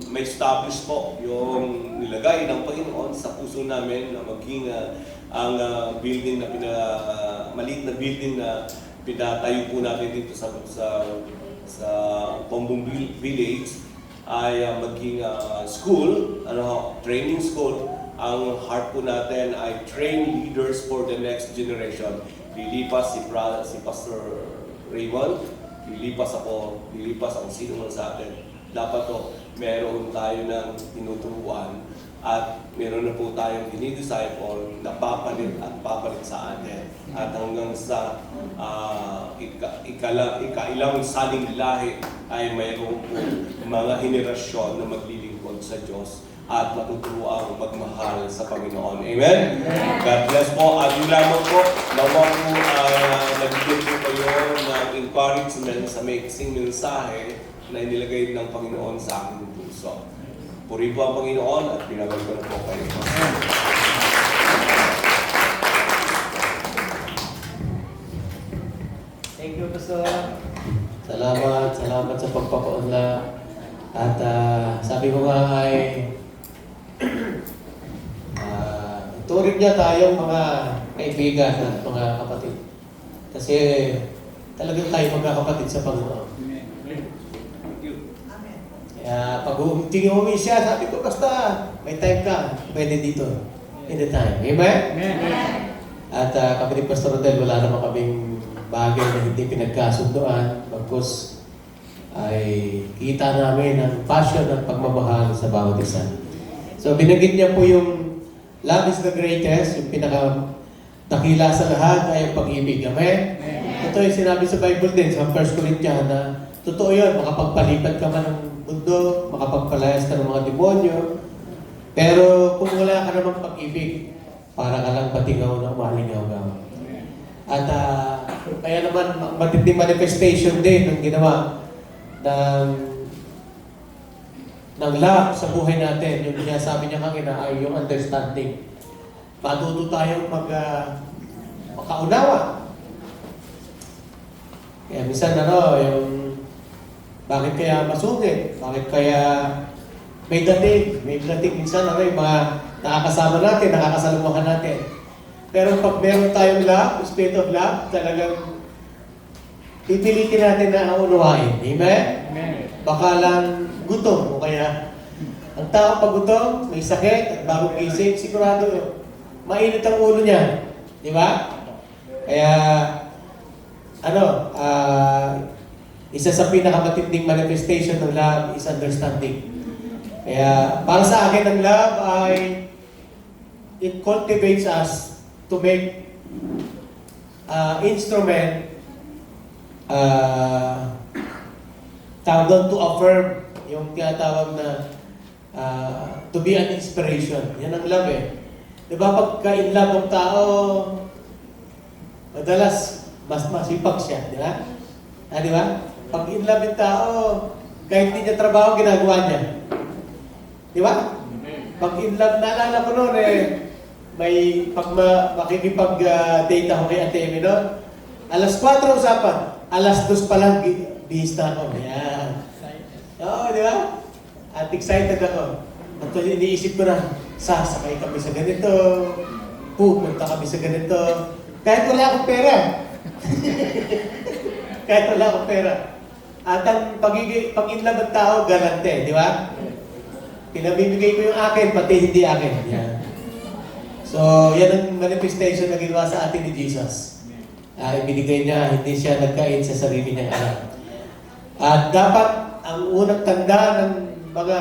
may establish po yung nilagay ng Panginoon sa puso namin na maging ang building na maliit na building na pinatayo po natin dito sa Pombong Village ay maging school, training school. Ang heart po natin ay train leaders for the next generation. Lilipas si Pastor Raymond, lilipas ang sino man sa atin. Dapat to, meron tayo ng tinuturuan at meron na po tayong dinidisciple na papalit at papalit sa atin. At hanggang sa ikailang saling lahi ay mayroong po mga henerasyon na maglilingkod sa Diyos at matuturuang magmahal sa Panginoon. Amen? God bless po. At yung lamang po, nawa po nabigyan po kayo ng encouragement sa maiksing mensahe na inilagay ng Panginoon sa aking puso. Puri po ang Panginoon at pinagay ko na po kayo. Thank you, Pastor. Salamat sa pagpapaunla. At sabi ko nga ay turing niya tayong mga kaibigan at mga kapatid. Kasi talagang tayo magkakapatid sa Panginoon. Kaya pag tingin siya, sabi ko, basta may time ka, pwede dito. Anytime. Amen? Amen. At kami ni Pastor Rodel, wala naman kaming bagay na hindi pinagkasunduan. Bagkus ay kita namin ang passion at pagmamahal sa bawat isa. So binanggit niya po yung love is the greatest, yung pinaka-dakila sa lahat ay ang pag-ibig. Amen? Ito yung sinabi sa Bible din, sa 1 Corinthians na totoo yun, makapagpalipat ka man ng mundo, makapagpalayas ka ng mga demonyo, pero kung wala ka namang pag-ibig, para ka lang patingaw na umalingaw-gaw. At kaya naman matinding manifestation din ng ginawa ng love sa buhay natin. Yung sabi niya kanina ay yung understanding. Matuto tayong makaunawa. Kaya minsan yung bakit kaya masugid? Bakit kaya may dating? May dating minsan yung mga nakakasama natin, nakakasalumuhan natin. Pero pag meron tayong love, spirit of love, talagang pipilitin natin na unawain. Amen? Amen. Baka lang gutom o kaya ang tao pag gutom, may sakit, at bagong gising, sigurado mainit ang ulo niya. Di ba? Kaya isa sa pinakamatinding manifestation ng love is understanding. Kaya para sa akin ang love ay it cultivates us to make instrument tawag doon to affirm yung tinatawag na to be an inspiration. Yan ang love eh. Di ba pagka in love ang tao, madalas mas masipag siya, di ba? Di ba? Pag in love yung tao, kahit hindi niya trabaho, ginagawa niya. Di ba? Pag in love, naalala ko noon makikipag-date ako kay Ate Emi noon. Alas 4 usapan, alas 2 pa lang, bihis na ako. Yan. Oo, di ba? At excited ako. At iniisip ko na, sasakay kami sa ganito, pupunta kami sa ganito. Kahit wala akong pera. Kahit wala akong pera. At ang pag-inlove ng tao, galante, di ba? Pinabibigay ko yung akin, pati hindi akin. Yan. So, yan ang manifestation na ginawa sa atin ni Jesus. Ibinigay niya, hindi siya nagkain sa sarili niyang anak. At dapat, ang unang tanda ng mga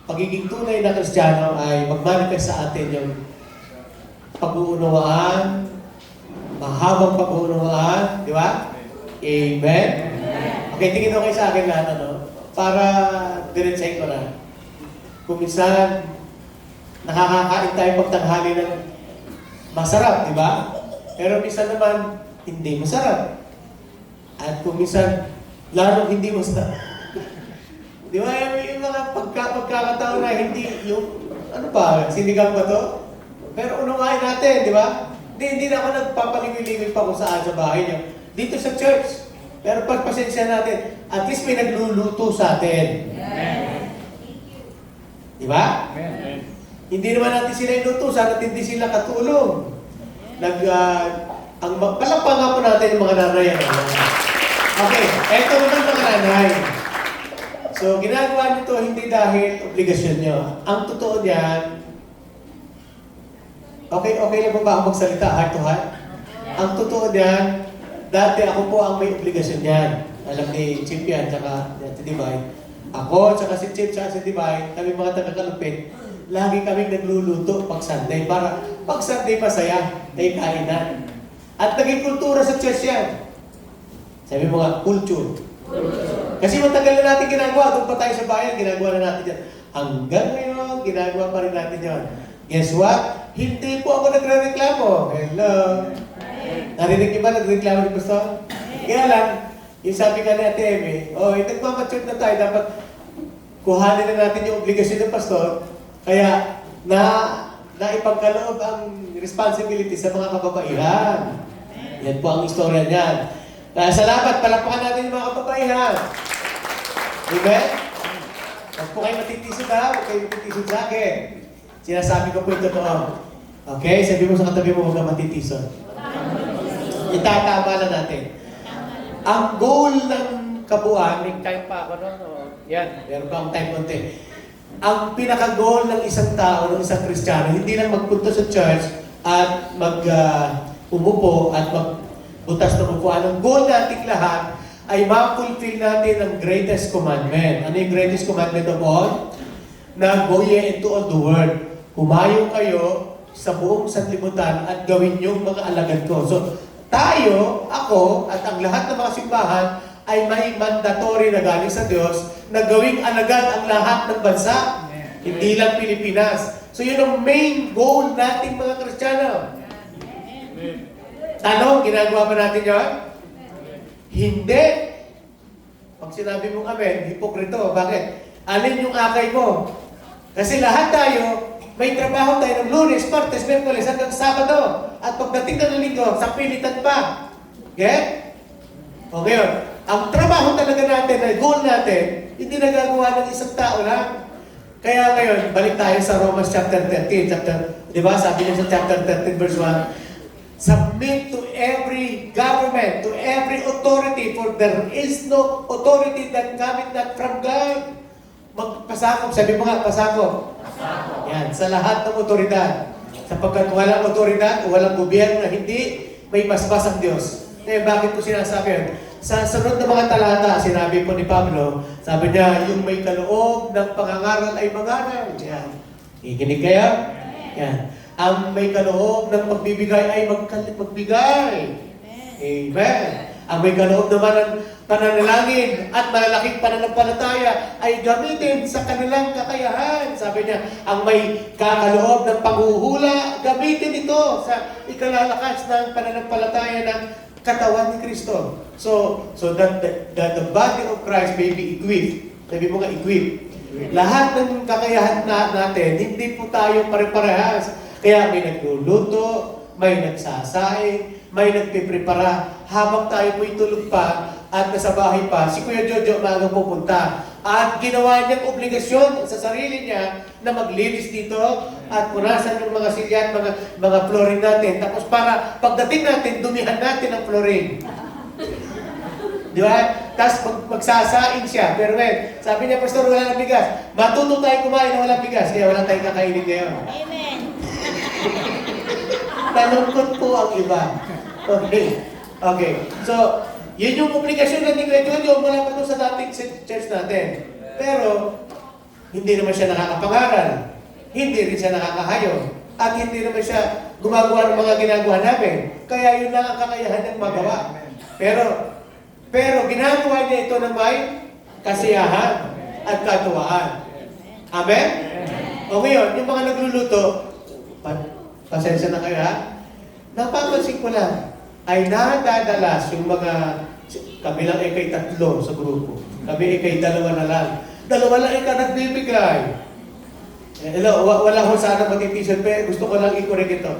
pagiging tunay na Kristiyano ay mag-manifest sa atin yung pag-uunawaan, mahabang pag-uunawaan, di ba? Amen? Okay, tingin mo kayo sa akin lahat, para diretsahin ko na. kung minsan, nakakakain tayo pagtanghali ng masarap, di ba? Pero minsan naman, hindi masarap. At kung minsan, lalo hindi masarap. Di ba, yung mga pagkakataon na hindi, yung, ano pa, sinigang ba to? Pero ununahin natin, di ba? Hindi na ako nagpapaliwiliwil pa kung saan sa bahay niyo. Dito sa church. Pero pagpasensya natin, at least may nagluluto sa atin. Di ba? Amen. Hindi naman natin sila inutusan at hindi sila katulong. Palakpan nga po natin yung mga nanay. Okay, eto naman mga nanay. So, ginagawa nito hindi dahil obligasyon nyo. Ang totoo niyan, okay lang po ba ako magsalita heart to heart? Ang totoo niyan, dati ako po ang may obligasyon niyan. Alam ni Chip yan, tsaka si Divine. Ako, tsaka si Chip, tsaka si Divine, kami mga taga-kalupit, lagi kaming nagluluto pag Sunday. Para pag Sunday masaya, may kainan. At naging kultura sa church yan. Sabi mo nga, culture. Kasi matagal na natin ginagawa, doon pa tayo sa bayan, ginagawa na natin yan. Hanggang ngayon, ginagawa pa rin natin yan. Guess what? Hindi po ako nagre-reklamo. Hello. Narinig niyo ba nagreklamo ni Pastor? Kaya lang, yung sabi ka ni Ate Eme, nagmamature na tayo, dapat kuhanin na natin yung obligasyon ng Pastor, kaya naipagkaloob ang responsibility sa mga kababaihan. Yan po ang istorya niyan. Kaya salamat, palakpakan natin yung mga kababaihan. Amen? Huwag po kayo matitisod ha, huwag kayo matitisod sa akin. Sinasabi ko po yung totoo. Okay? Sabi mo sa katabi mo, huwag ka matitisod. Itatama na natin. Ang goal ng kabuuan, May time pa ako no? Yan. meron pa akong time konti. Ang pinaka-goal ng isang tao, ng isang Kristiyano, hindi lang magpunta sa church at umupo at magbutas ng upuan. Ang goal nating lahat ay ma-fulfill natin ang greatest commandment. Ano yung greatest commandment of all? Na go ye into all the world. Humayo kayo sa buong sanlibutan at gawin yung mga alagad ko. So, tayo, ako, at ang lahat ng mga simbahan ay may mandatory na galing sa Diyos na gawing alagad ang lahat ng bansa. Hindi lang Pilipinas. So, yun ang main goal nating mga Kristiyano. Tanong, ginagawa ba natin yun? Hindi. Pag sinabi mong amen, hipokrito. Bakit? Alin yung akay mo? Kasi lahat tayo, may trabaho tayo ng Lunes, Martes, Miyerkules, hanggang Sabado. At pagdating na ng Linggo, sa pilitan pa. Okay? O ngayon, ang trabaho talaga natin, ang goal natin, hindi nagagawa ng isang tao lang. Kaya ngayon, balik tayo sa Romans chapter 13. Di ba? Sabi niya sa chapter 13, verse 1, submit to every government, to every authority, for there is no authority that cometh not from God. Magpasakop, sabi mo nga, pasakop. Yan, sa lahat ng otoridad. Sapagkat walang otoridad o walang gobyerno na hindi may paspas ang Diyos. Eh, bakit ko sinasabi yun? Sa sunod na mga talata, sinabi po ni Pablo, sabi niya, yung may kaloob ng pangangaral ay mangaral. Yan. Ikinig kayo? Yan. Ang may kaloob ng pagbibigay ay magbigay. Amen. Ang may kaloob naman ng pananalangin at malalaking pananampalataya ay gamitin sa kanilang kakayahan. Sabi niya, ang may kakaloob ng panghuhula, gamitin ito sa ikalalakas ng pananampalataya ng katawan ni Kristo. So that the body of Christ may be equipped. Sabi mo nga, equipped. Lahat ng kakayahan natin, hindi po tayo pare-parehas. Kaya may nagluluto, may nagsasaing, may nagpiprepara. Habang tayo po'y tulog pa at nasa bahay pa, si Kuya Jojo maagang pupunta. At ginawa niyang obligasyon sa sarili niya na maglinis dito at punasan yung mga silya at mga flooring natin. Tapos para pagdating natin, dumihan natin ang flooring. Di ba? Tapos magsasaing siya. Pero sabi niya, Pastor, wala ng bigas. Matuto tayo kumain na walang bigas, kaya wala tayong kakainin ngayon. Amen. Talungkot po ang iba. Okay. So, yun yung obligasyon natin kay Jojo mula pa doon sa dating church natin. Pero, hindi naman siya nakakapangaral. Hindi rin siya nakakahayo. At hindi naman siya gumagawa ng mga ginagawa namin. Kaya yun lang ang kakayahan niyang magawa. Pero ginagawa niya ito ng may kasiyahan at katuwaan. Amen? O ngayon, yung mga nagluluto, pasensya na kayo ha, napapansin ko lang, ay nadadalas yung mga, kami lang ay kay 3 sa grupo. Kami ay kay 2 na lang. 2 lang ay ka nagbibigay. Hello, wala ko sana mag-intention, pero gusto ko lang i-correct ito.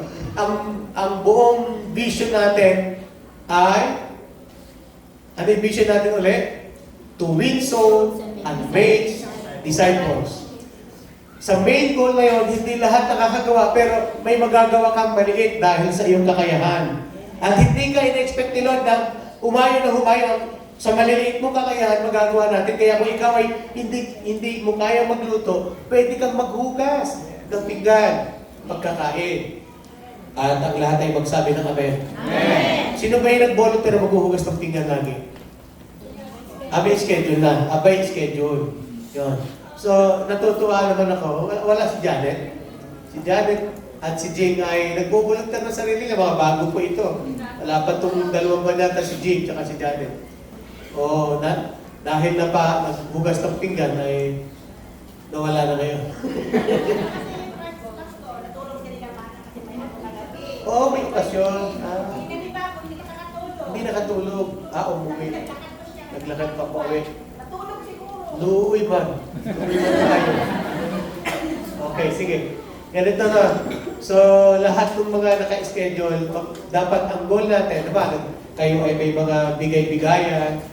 Ang buong vision natin ay, ano yung vision natin ulit? To win souls and make disciples. Sa main goal na yun, hindi lahat nakakagawa, pero may magagawa kang maliit dahil sa iyong kakayahan. At hindi ka in-expect ni Lord na humayo na humayo. Sa maliliit mo kakayahan, magagawa natin. Kaya kung ikaw ay hindi mo kaya magluto, pwede kang maghugas ng pinggan, pagkakain. At ang lahat ay magsabi ng amen. Amen. Sino ba yung nag-volunteer na maghuhugas ng pinggan lagi? Abay schedule na. Abay schedule. Yun. So, natutuwa naman ako. Wala si Janet. Si Janet at si Jing ay nagbubulagtan ng sarili niya. Mga bago po ito. Wala pa itong 2 buwan yata si Jing at si Janet. O, dahil na pa nagbugas ng pinggan ay nawala na ngayon. Oo, may okasyon. Hindi nakatulog. Umuwi. Naglakad pa po uwi. Luuwi man. Luuwi man tayo. Okay, sige. Ganito na. So, lahat ng mga naka-schedule, dapat ang goal natin, diba? Kayo ay may mga bigay-bigayan.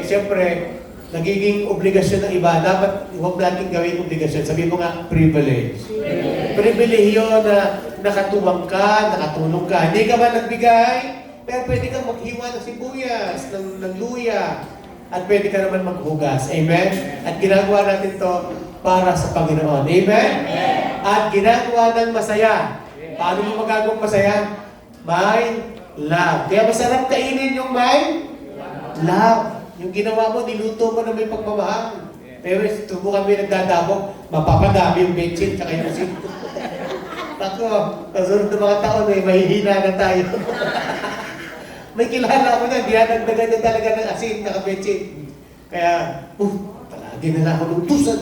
Siyempre, nagiging obligasyon ng iba. Dapat huwag natin gawing obligasyon. Sabi mo nga, privilege. Privilehiyo na nakatuwang ka, nakatulong ka. Hindi ka ba nagbigay? Pero pwede kang maghiwa ng sibuyas, ng luya, at pwede ka naman maghugas. Amen? At ginagawa natin to para sa Panginoon. Amen? At ginagawa ng masaya. Paano mo magagawang masaya? May love. Kaya masarap kainin yung may love. Yung ginawa mo, niluto mo na may pagmamahal. Pero subukan mo yung nagdadabog, mapapadami yung bensin, tsaka yung asin. Ako, kasunod ng mga taon, mahihina na tayo. May kilala ko na, dinadagdagan niya talaga ng asin, tsaka bensin. Kaya, palagi na lang ako lutusan.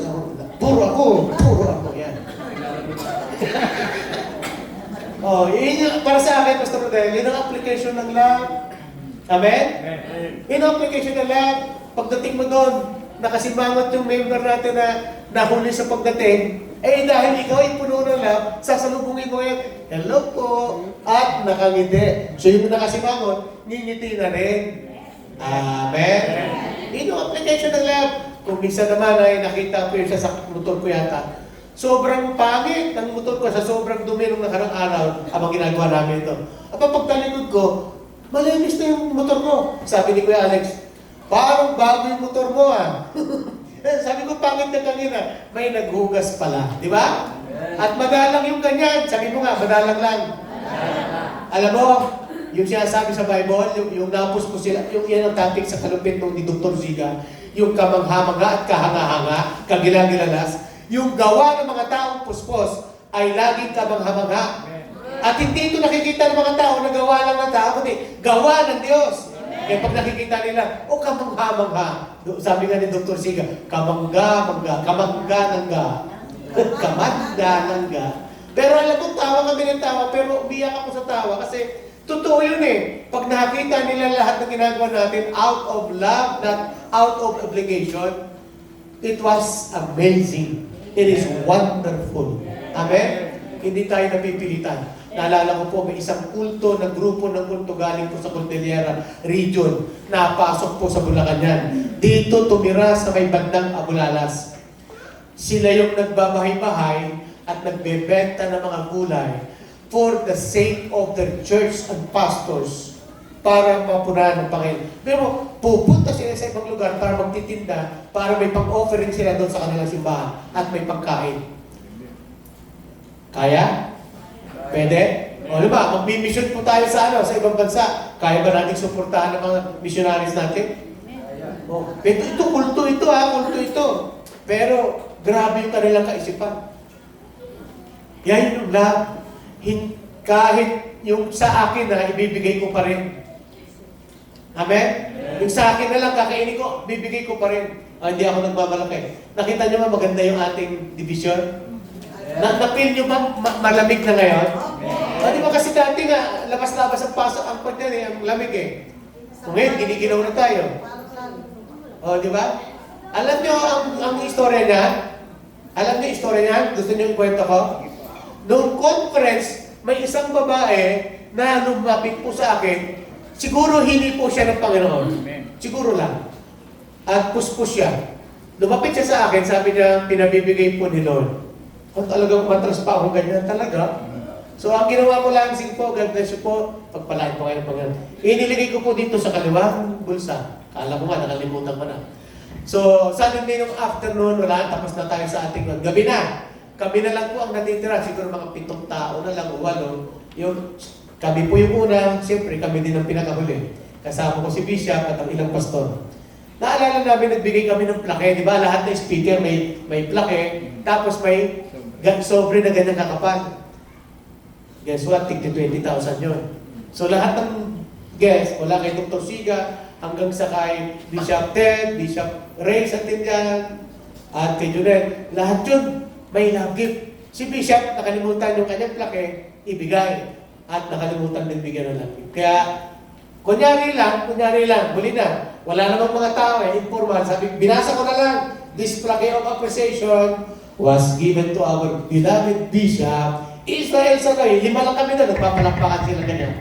Puro ako. Yan. Yun yung, para sa akin, Pastor Rodel, yun ang application ng love. Amen? Yun ang application ng love. Pagdating mo doon, nakasimangot yung member natin na nahuli sa pagdating, dahil ikaw ay puno ng love, sasalubungin mo yan, hello po, at nakangiti. So yung nakasimangot, ngingiti na rin. Amen? Yun ang application ng love. Kung minsan naman ay nakita ko yun sa motor ko yata, sobrang pangit ng motor ko sa sobrang dumi nung nakarang araw habang ginagawa namin ito. At pagtalikod ko, malinis na yung motor ko. Sabi ni Kuya Alex, parang bago yung motor mo Sabi ko, pangit na kanina. May naghugas pala. Di ba? At madalang yung ganyan. Sabi mo nga, madalang lang. Alam mo, yung sinasabi sa Bible, yung napos ko sila, yung yan ang topic sa kalupit ni Dr. Ziga, yung kamangha-mangha at kahanga-hanga, kagilang-gilalas, yung gawa ng mga taong puspos ay laging kamangha-mangha. At hindi ito nakikita ng mga tao na gawa lang ng tao, kundi gawa ng Diyos. Kaya pag nakikita nila, kamangha-mangha. Sabi nga ni Dr. Siga, kamangga-mangga, kamangga-nangga, kamangga-nangga. Pero alam mo, tawa kami ng tawa, pero umiyak ako sa tawa kasi totoo yun Pag nakita nila lahat ng ginagawa natin out of love, not out of obligation, it was amazing. It is wonderful. Amen? Hindi tayo napipilitan. Naalala ko po, may isang kulto na grupo ng kulto galing po sa Cordillera Region. Napasok po sa Bulacan yan. Dito tumira sa may bandang Abulalas. Sila yung nagbabahay-bahay at nagbebenta ng mga gulay for the sake of their church and pastors para mapunahan ng Panginoon. Pero pupunta sila sa ibang lugar para magtitinda, para may pang-offering sila doon sa kanilang simbahan at may pagkain. Kaya? Pwede? O diba, magmi-mission po tayo sa sa ibang bansa. Kaya ba natin suportahan ng mga missionaries natin? Ito, kulto ito kulto ito. Pero, grabe yung kanilang kaisipan. Yan yung love. Kahit yung sa akin na ibibigay ko pa rin. Amen? Yung sa akin na lang kakainin ko, bibigay ko pa rin. Hindi ako nagmamalaki. Nakita nyo ba maganda yung ating division? Na-feel nyo ba malamig na ngayon? Di ba kasi dati nga, labas-labas ang pasok ang pagyan ang lamig eh. Ngayon, giniginaw na tayo. Di ba? Alam nyo ang istorya niya? Alam nyo yung istorya niya? Gusto nyo yung kwento ko? Noong conference, may isang babae na lumapit po sa akin, siguro hindi po siya ng Panginoon. Siguro lang. At puspos siya. Lumapit siya sa akin, sabi niya, pinabibigay po ni Lord. Kung talagang matras pa ako ganyan talaga. So ang ginawa ko lang, sige po, God bless you po, pagpalain po kayo ng Panginoon. Iniligay ko po dito sa kaliwang bulsa. Kala ko nga, nakalimutan ko na. So, Sunday nung afternoon, wala, tapos na tayo sa ating gabi na. Kami na lang po ang natitira, siguro mga 7 tao na lang, o 8. Kami po yung una, siyempre kami din ang pinakahuli. Kasama ko si Bishop at ang ilang pastor. Naalala namin, nagbigay kami ng plake, di ba? Lahat ng speaker may plake, tapos may sobre na ganyan kakapal. Guess what? Tigti 20,000 yun. So lahat ng guests, wala kay Dr. Siga, hanggang sa kay Bishop Ted, Bishop Ray Santindian, at kay Junet, lahat yun may love gift. Si Bishop, nakalimutan yung kanyang plake, ibigay. At nakalimutan din bigyan ng love gift. Kaya, kunyari lang, huli na. Wala namang mga tao informal. Sabi, binasa ko na lang, this plaque of appreciation was given to our beloved Bishop Israel Sanoy. 5 lang kami na, nagpapalakpakan sila ganyan.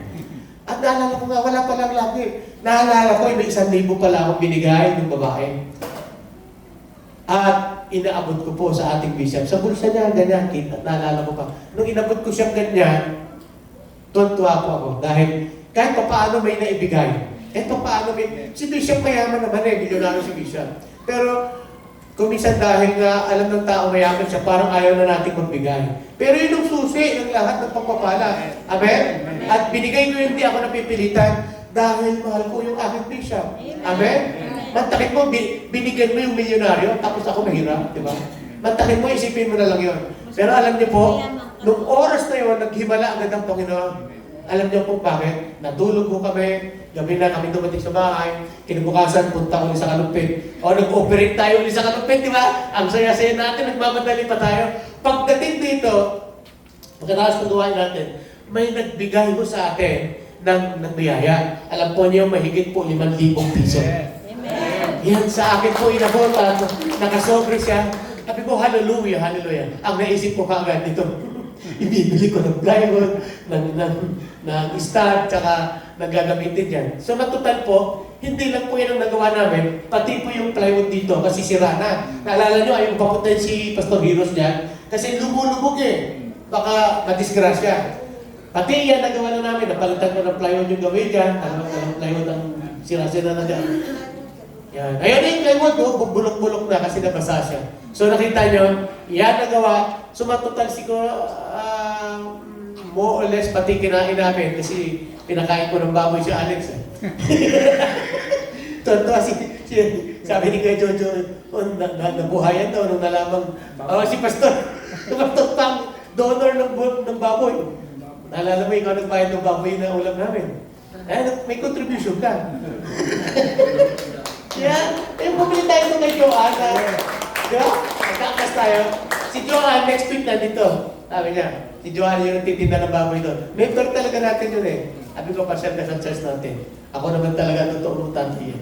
At naalala ko nga, wala palang lagi. Naalala ko, may 1,000 pala akong binigay ng babae. At inaabot ko po sa ating bishop. Sa bulsa niya, ganyan, naalala ko pa. Nung inabot ko siya ganyan, tuwa po ako. Dahil kahit pa paano may naibigay. Kahit pa paano may... Si bishop mayaman naman milyonaryo si bishop. Pero, kung minsan dahil nga alam ng tao mayaman siya, parang ayaw na natin magbigay. Pero yun ang susi ng lahat ng pagpapala. Amen? At binigay ko yun, hindi ako napipilitan dahil mahal ko yung aking bishop. Amen? Mantakin mo, binigyan mo yung milyonaryo, tapos ako mahirap, di ba? Mantakin mo, isipin mo na lang yun. Pero alam niyo po, nung oras na yun, naghimala agad ang Panginoon. Alam niyo po bakit? Natulog ko kami, gabi na kami dumating sa bahay, kinabukasan, punta ko ulit sa Kalumpit. O nag-operate tayo ulit sa Kalumpit, di ba? Ang saya-saya natin, nagmamadali pa tayo. Pagdating dito, pagkatapos ng gawain natin, may nagbigay ko sa atin ng biyaya. Alam po niyo, mahigit po 5,000 piso. Yan sa akin po inabot at nakasobre siya. Sabi ko, hallelujah, hallelujah. Ang naisip ko kagad dito, ibibili ko ng plywood, ng stud, tsaka nagagamitin dyan. So matutal po, hindi lang po yan ang nagawa namin, pati po yung plywood dito kasi sira na. Naalala nyo, ayaw papuntahin si Pastor Heroes dyan kasi lumulubog baka madisgrasya. Pati yan nagawa na namin, napalitan ko ng plywood yung gawin dyan, plywood ang sira-sira na dyan. Yan. Ayun yung plywood, bulok-bulok na kasi nabasa siya. So nakita nyo, yan nagawa. So matutal siguro, more or less pati kinain namin kasi pinakain ko ng baboy si Alex. Tonto sabi ni Kuya Jojo, nabuhayan daw nung nalamang, si Pastor, tumatot pang donor ng baboy. Naalala mo, ikaw nagbayad ng baboy na ulam namin. May contribution ka. Bumili tayo ito kay Joanna. Di ba? Nagkakas tayo. Si Joanna, next week na dito. Sabi niya, si Joanna yung nagtitinda ng baboy doon. Member talaga natin yun Sabi ko, pasyal ka sa church natin. Ako naman talaga totoo ng tanti yan.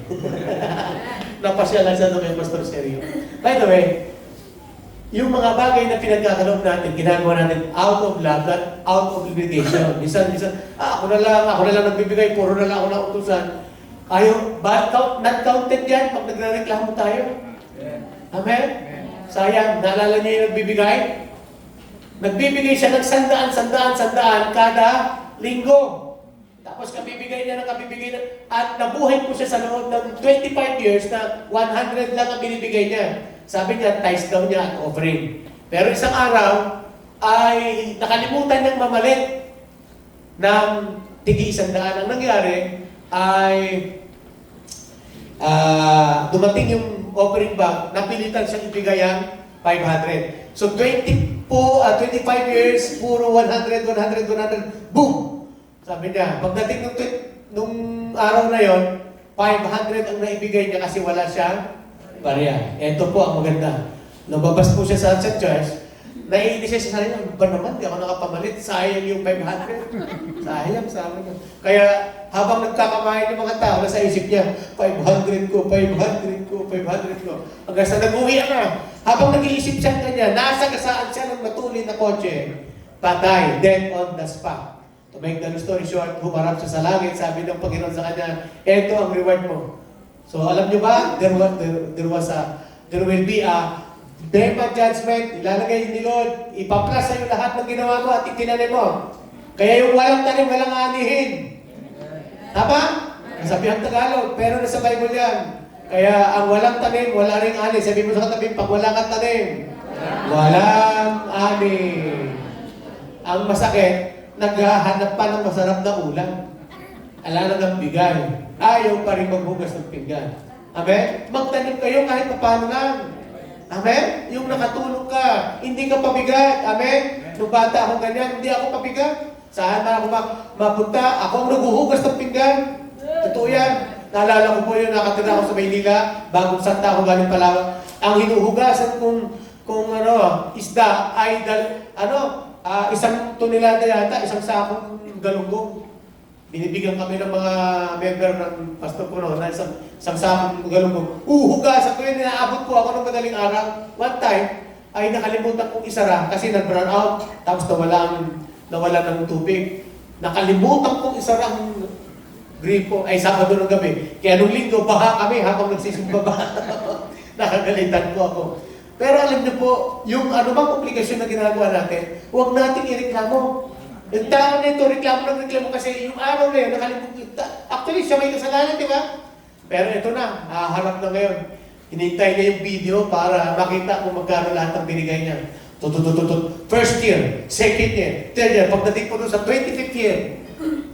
Napasyal lang siya doon kay Pastor Sergio. By the way, yung mga bagay na pinagkakaloob natin, ginagawa natin out of love, not out of obligation. Minsan, ako na lang nagbibigay, puro na lang ako nautusan. Ayaw, not counted yan pag nagre-reklamo tayo. Amen? Sayang, naalala niyo yung nagbibigay? Nagbibigay siya ng 100 kada linggo. Tapos kabibigay niya at nabuhay po siya sa loob ng 25 years na 100 lang ang binibigay niya. Sabi niya, tithes daw niya at offering. Pero isang araw, ay nakalimutan niyang mamalit ng tig-100. Ang nangyari, ay dumating yung offering bag, napilitan siyang ibigay ang 500. So 25 years, puro 100, boom! Sabi niya, pagdating nung araw na yon, 500 ang naibigay niya kasi wala siyang Barya. Ito po ang maganda. Lumabas po siya sa church, naiinis siya sa sarili, ano ba naman, di ako nakapamalit, sayang yung 500. Sayang, sabi niya. Kaya habang nagkakamayan yung mga tao, nasa isip niya, 500 ko, 500 ko, 500 ko. Hanggang sa nag-uwi na. Habang nag-iisip siya kanya, nasa kasaan siya ng matulin na kotse, patay, dead on the spot. To make the story short, humarap siya sa langit, sabi ng Panginoon sa kanya, eto ang reward mo. So alam niyo ba, there will be a day of judgment, ilalagay ni Lord, ipaplas sa'yo lahat ng ginawa mo at itinanim mo. Kaya yung walang tanim, walang anihin. Tama? Sabi ang Tagalog, pero nasa Bible yan. Kaya ang walang tanim, wala ring ani. Sabi mo sa katabi, pag wala kang tanim, walang ani. Ang masakit, naghahanap pa ng masarap na ulam. Ala na ng bigay. Ayaw pa rin maghugas ng pinggan. Amen? Magtanim kayo kahit paano lang. Amen? Yung nakatulog ka, hindi ka pabigat. Amen? Nung bata ako ganyan, hindi ako pabigat. Saan na ako mapunta? Ako ang naguhugas ng pinggan. Totoo yan. Naalala ko po yun, nakatira ako sa Maynila, bagong Santa ako galing Palawan. Ang hinuhugasan kung isda ay isang tonelada yata, isang sakong galunggong. Binibigyan kami ng mga member ng pastor ko na isang sakong galunggong. Hugasan ko yun, inaabot ko ako ng madaling araw. One time, ay nakalimutan kong isara kasi nag-burn out, tapos nawala ng tubig. Nakalimutan kong isara ang gripo, ay Sabado ng gabi. Kaya nung linggo, baha kami habang nagsisimba ba. Nakagalitan ko ako. Pero alam niyo po, yung anumang obligasyon na ginagawa natin, huwag natin ireklamo. Yung tao na ito, reklamo kasi yung araw na yun, nakalimutan. Actually, siya may kasalanan, di ba? Pero ito na, harap na ngayon. Hinintay niya yung video para makita kung magkano lahat ng binigay niya. First year, second year, third year. Pagdating po doon sa 25th year,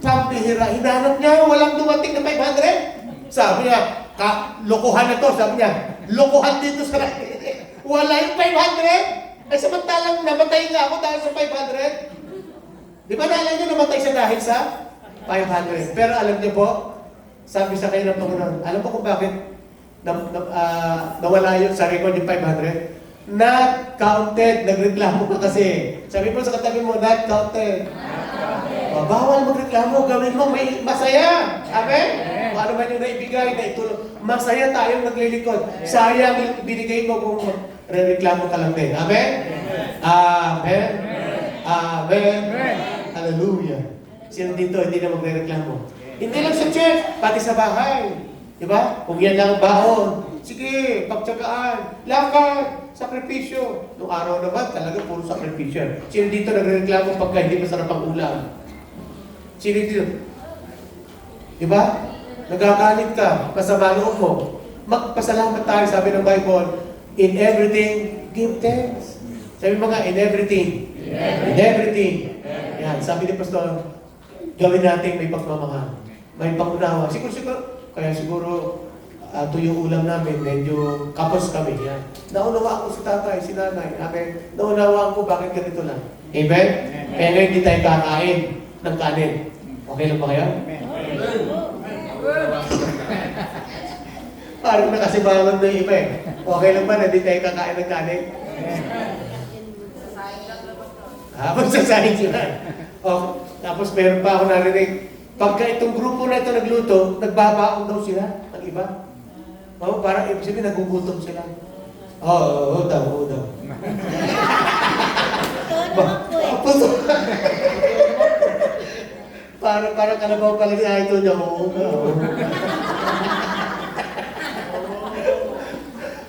pambihira, hinanap niya, walang dumating na 500. Sabi niya, lokohan na to. Sabi niya, lokohan dito sa wala yung 500. Ay samantalang namatay nga ako dahil sa 500. Di ba naalala niyo namatay siya dahil sa 500? Pero alam niyo po, sabi sa kayo ng Panginoon, alam mo kung bakit nawala yun sa record yung 500? Not counted. Nagreklamo ka kasi. Sabi mo sa katabi mo, not counted. Bawal magreklamo, gawin mo, may masaya. Amen? Kung ano man yung naibigay, naitulong. Masaya tayong naglilingkod. Sayang binigay mo kung reklamo ka lang din. Amen? Amen? Amen? Hallelujah. Sino dito hindi na magre-reklamo? Hindi lang sa church, pati sa bahay. Diba? Kung yan lang ang baon, sige, pagtsagaan, lakad, sakripisyo. Noong araw naman, talaga puro sakripisyo. Sino dito nagre-reklamo pagka hindi masarap ang ulam? Sino dito? Diba? Nagagalit ka, masama loob mo. Magpasalamat tayo, sabi ng Bible, in everything, give thanks. Sabi mga, in everything. In everything. Yan, sabi ni Pastor, gawin natin may pagmamahal. May pangunawa. Kaya siguro, tuyong ulam namin, medyo kapos kami. Yan. Naunawaan ko si tatay, si nanay. Amen. Naunawaan ko bakit ganito lang. Amen? Kaya ngayon hindi tayo kakain ng kanin. Okay lang ba kayo? Parang nakasibangan na yung iba eh. Okay lang ba na hindi tayo kakain ng kanin? Magsasahid sila. Tapos meron pa ako narinig, pagka itong grupo na ito nagluto, nagbabaon daw sila ng iba. Parang ibig sabihin, nagugutom sila. Oo daw. Parang kalabaw pala niya ito niya.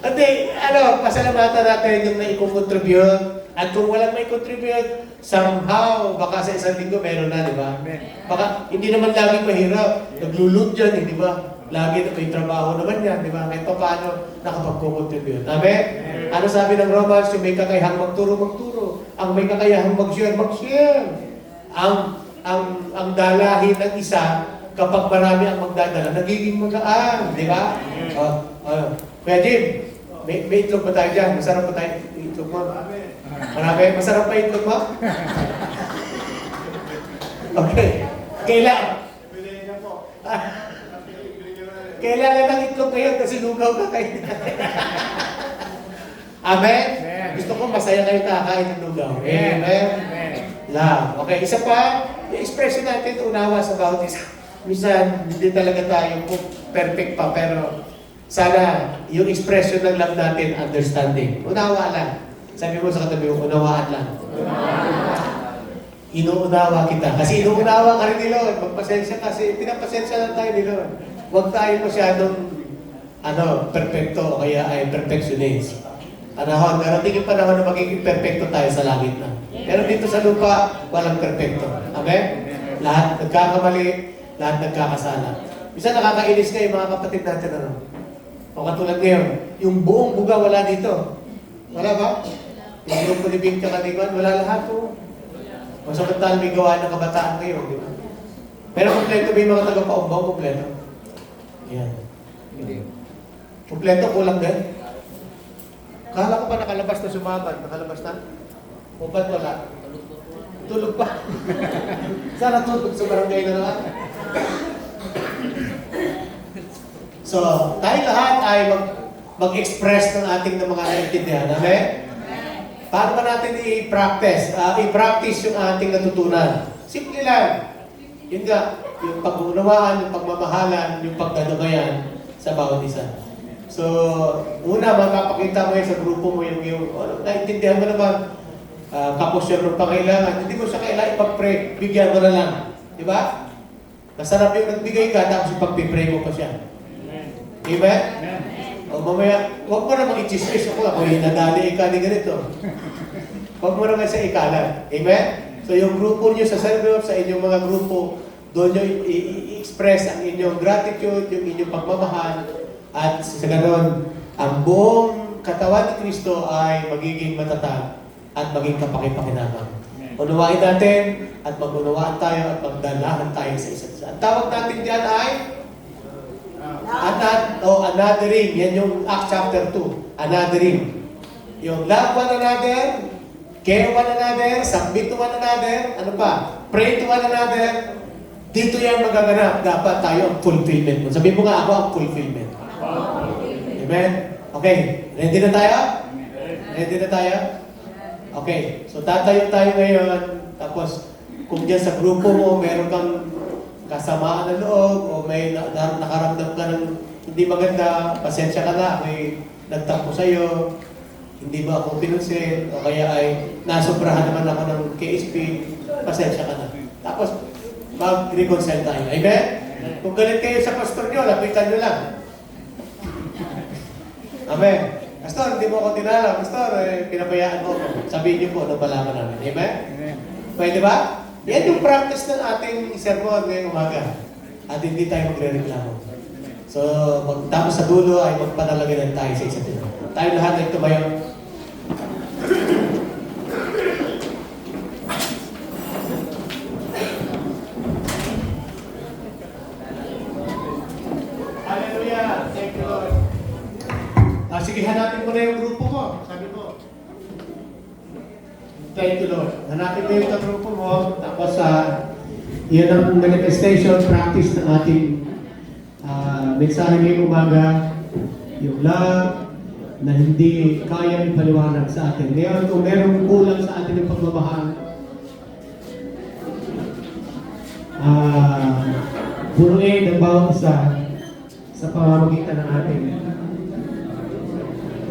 Hindi, pasalamatan natin yung naiko-contribute. At kung walang may contribute, somehow, baka sa isang linggo meron na, di ba? Baka hindi naman laging mahirap. Naglulog dyan, di ba? Lagi na may trabaho naman yan, di ba? Kahit pa paano nakapag-contribute. Amen? Ano sabi ng Romans? Yung may kakayahang magturo. Ang may kakayahang mag-share. Ang dalahin ng isa, kapag marami ang magdadala, nagiging magaan, di ba? Kaya Jim, may itlog ba tayo dyan? Masarap ba tayo itlog mo? Marami? Masarap ba itlog mo? Okay. Kailan? Kailangan ng itlog ngayon kasi lugaw ka kayo. Amen? Amen. Gusto ko masaya kayo kakain ng lugaw. Amen? Amen. Love. Okay, isa pa, yung expression natin, unawa sa bawat isa. Minsan, hindi talaga tayo perfect pa, pero sana yung expression ng love natin, understanding. Unawa lang. Sabi mo sa katabi mo, unawaan lang. Inuunawa kita. Kasi inuunawa ka rin ni Lord. Magpasensya kasi, pinapasensya lang tayo ni Lord. Huwag tayo masyadong perfecto o kaya ay perfectionist. Panahon, darating yung panahon na magiging perfecto tayo sa langit na. Pero dito sa lupa, walang perfecto. Amen? Lahat nagkakamali, lahat nagkakasala. Minsan nakakainis nga yung mga kapatid natin, O katulad ngayon, yung buong buga wala dito. Wala ba? Yung grupo ni Bing Kakaliban, wala lahat po. Masamantal may gawa ng kabataan kayo, di ba? Pero kompleto ba yung mga taga-paumbong? Kompleto. Yan. Hindi. Kompleto, kulang din. Kala ko pa nakalabas na sumabad. Nakalabas na? O ba't wala? Tulog pa. Sana tulog sa barangay na naman. So, tayo lahat ay mag-express ng ating mga naintindihan. Amen? Paano ba natin i-practice? I-practice yung ating natutunan. Simple lang. Yun nga, yung pag-uunawaan, yung pagmamahalan, yung pagdadamayan sa bawat isa. So, una, magpapakita mo yun sa grupo mo yung naintindihan mo naman, kapos yun ng pangailangan, hindi mo siya kailangan ipag-pray, bigyan mo na lang. Di ba? Masarap yung nagbigay ka, tapos ipag-pray mo pa siya. Amen? O mamaya, huwag mo naman i-chismis ako nadali ka ni ganito. Huwag mo naman siya ikalat. Amen? So yung grupo nyo sa server, sa inyong mga grupo, doon nyo i-express ang inyong gratitude, yung inyong pagmamahal, at sa ganon, ang buong katawan ni Kristo ay magiging matatag at maging kapakipakinabang. Unawain natin at mag-unawaan tayo at magdalahan tayo sa isa't isa. Ang tawag natin diyan ay anothering. Yan yung Acts chapter 2. Anothering. Yung love one another, care one another, submit to one another, ano pa? Pray to one another. Dito yan magaganap. Dapat tayo ang fulfillment mo. Sabihin mo nga ako ang fulfillment. Amen? Okay. Ready na tayo? Ready na tayo? Okay. So tatayo tayo ngayon. Tapos, kung dyan sa grupo mo, meron kang kasamaan ng loob o may nakaramdam ka ng hindi maganda, pasensya ka na, may nagtampo sa'yo, hindi ba ako pinunsin, o kaya ay nasobrahan naman ako ng KSP, pasensya ka na. Tapos, mag-reconcile tayo. Amen? Kung galit kayo sa pastor nyo, lapitan nyo lang. Amen? Pastor, hindi mo ako dinala. Pastor, pinabayaan mo ako. Sabihin niyo po, nabalaman namin. Amen? Pwede ba? Yan yung practice ng ating sermon ngayong umaga. At hindi tayo magre-reklamo. So, tapos sa dulo ay magpanalaganan tayo sa isa't isa. Tayo lahat ay tumayo. Hallelujah! Thank you, Lord. Sige, hanapin mo na yung grupo mo. Sabi mo. Thank you, Lord. Hanapin mo yung grupo mo. Tapos, yun ang manifestation, practice ng ating mensahe ngayong umaga. Yung love na hindi kaya ipaliwanag sa atin. Ngayon, kung merong kulang sa atin yung pagmamahal, punuin ang bawat isa sa pamamagitan ng ating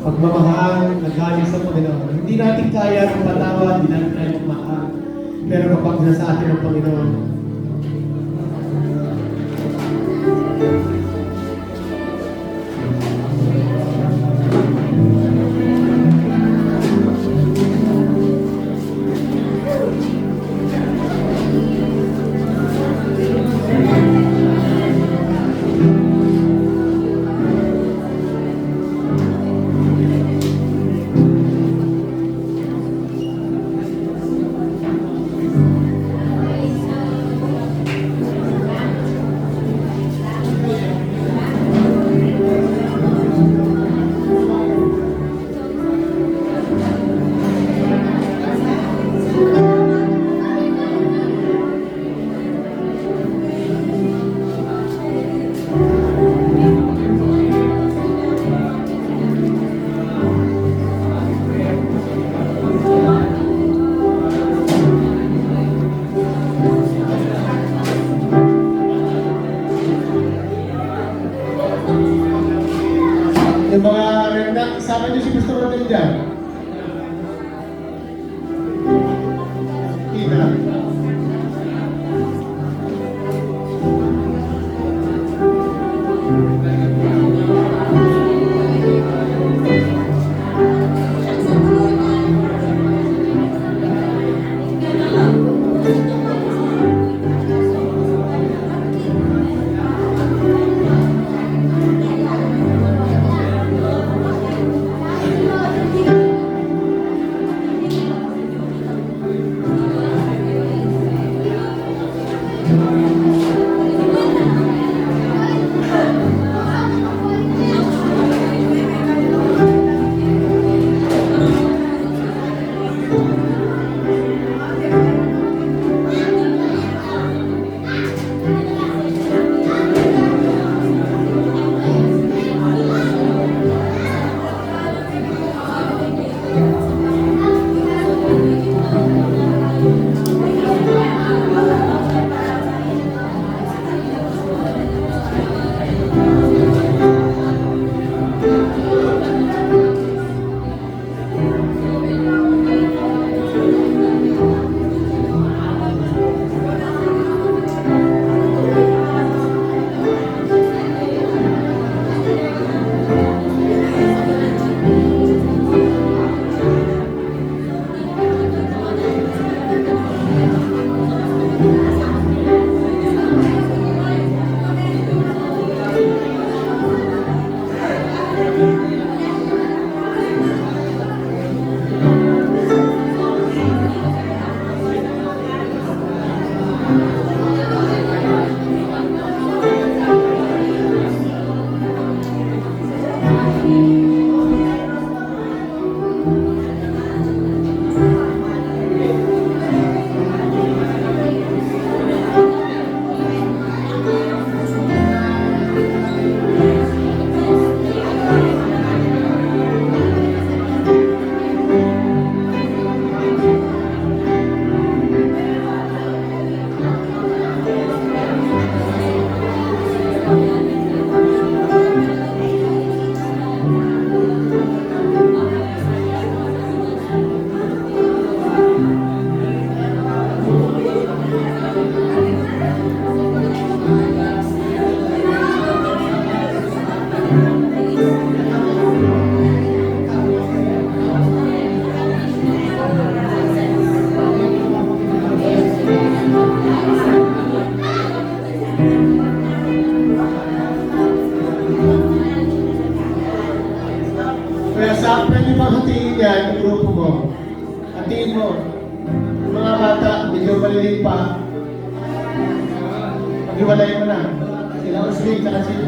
pagmamahal na galing sa Panginoon. Hindi natin kaya ng patawad, hindi natin kaya ng mahal. Pero kapag nasa atin ang Panginoon, Kaya sa pwede mo hatiin yan, yung grupo mo. Hatiin mo. Yung mga bata, medyo maliliit pa. Pag-iwalay mo na. Sila Usling, saka sila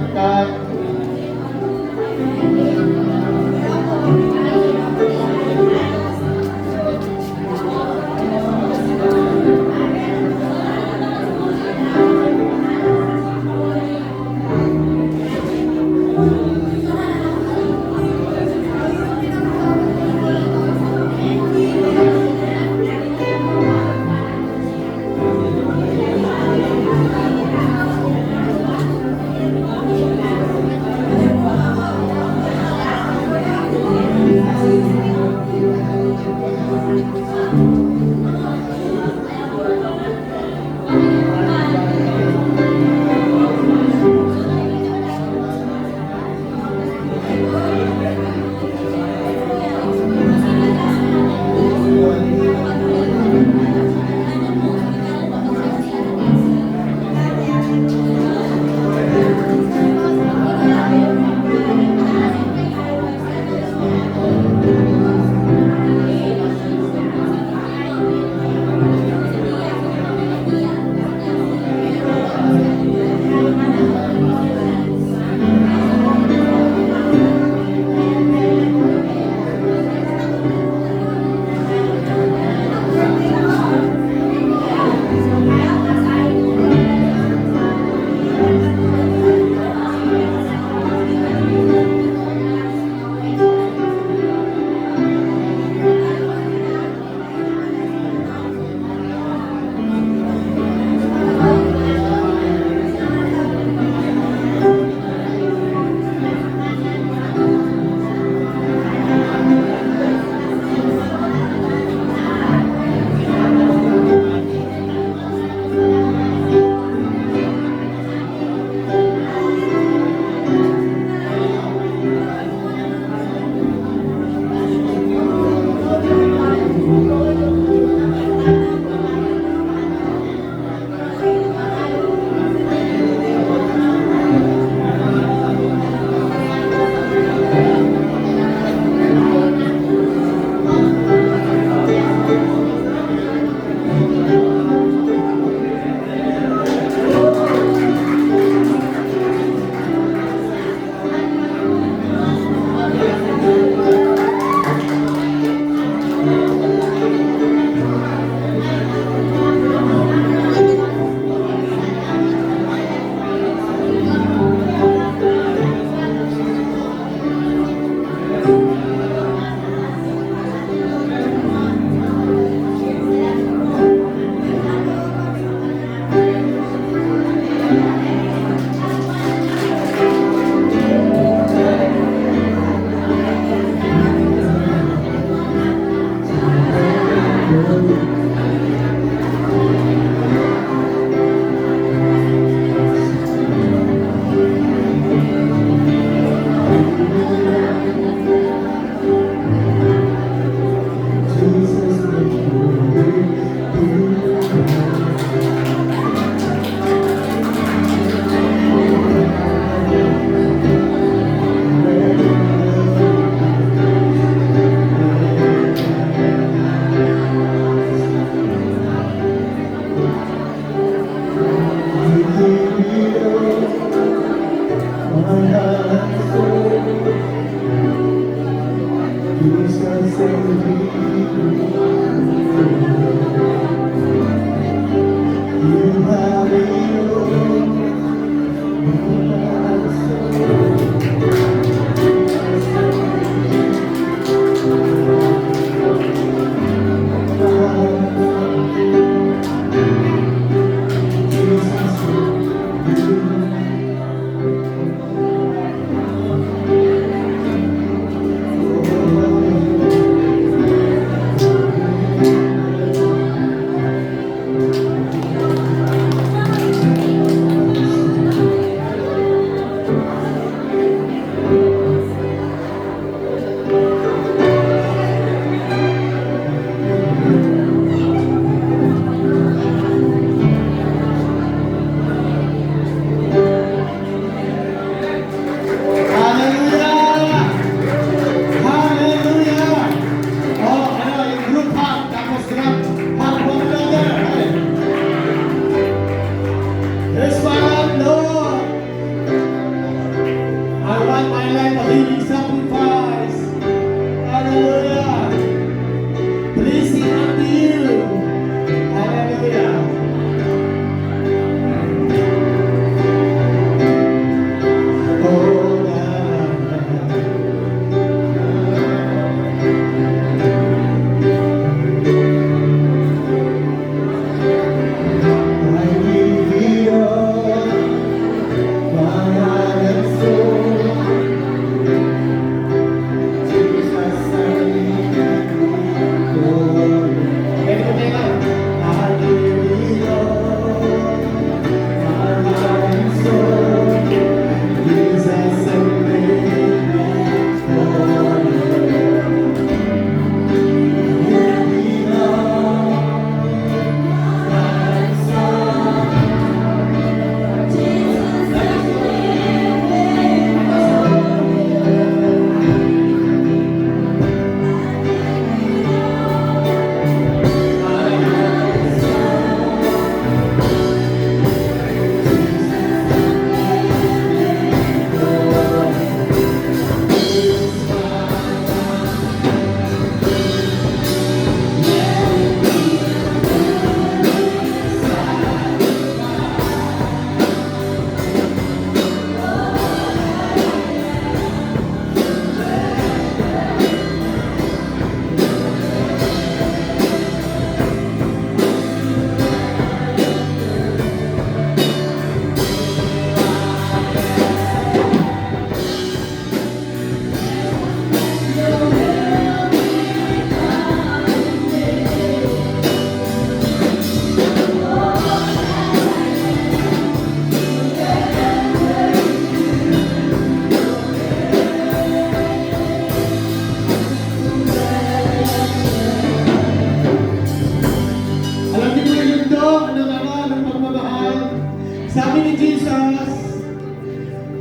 Sabi ni Jesus,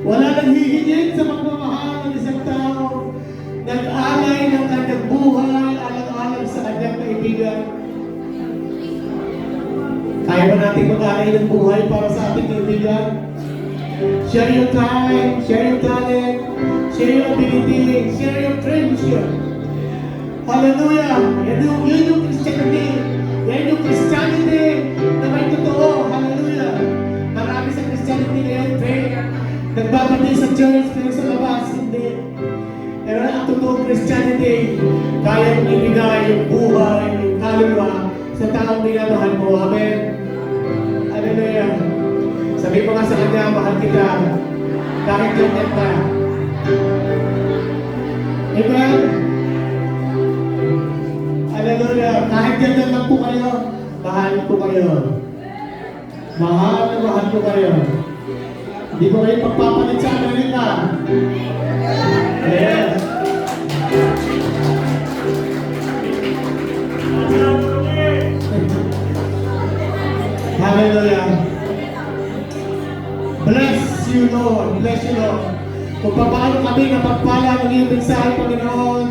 wala nang hihigit sa pagmamahal ng isang tao, nag-alay ng kanyang buhay, alang-alang sa kanyang kaibigan. Kaya ba natin mag-alay ng buhay para sa ating kaibigan? Share your time, share your talent, share your ability, share your friendship. Hallelujah! Yun yung Christianity. Yan yung Christianity na may totoo. Hallelujah! Marami sa Christianity ngayon, fair. Nagbabati sa church, pero sa labas, hindi. Pero ang totoong Christianity, kaya mong ibigay yung buhay, yung kaluluwa sa taong minamahal mo. Amen. Hallelujah. Sabi mo nga sa kanya, mahal kita. Kahit ganyan ka. Amen. Hallelujah. Kahit ganyan lang po kayo, mahal po kayo. Mahal na mahal po kayo. Hindi ko kayo pagpapalit sa Amerika. Yes. Hallelujah. Bless you, Lord. Bless you, Lord. Kung paano kami napagpala ng iyong mensahe, Panginoon,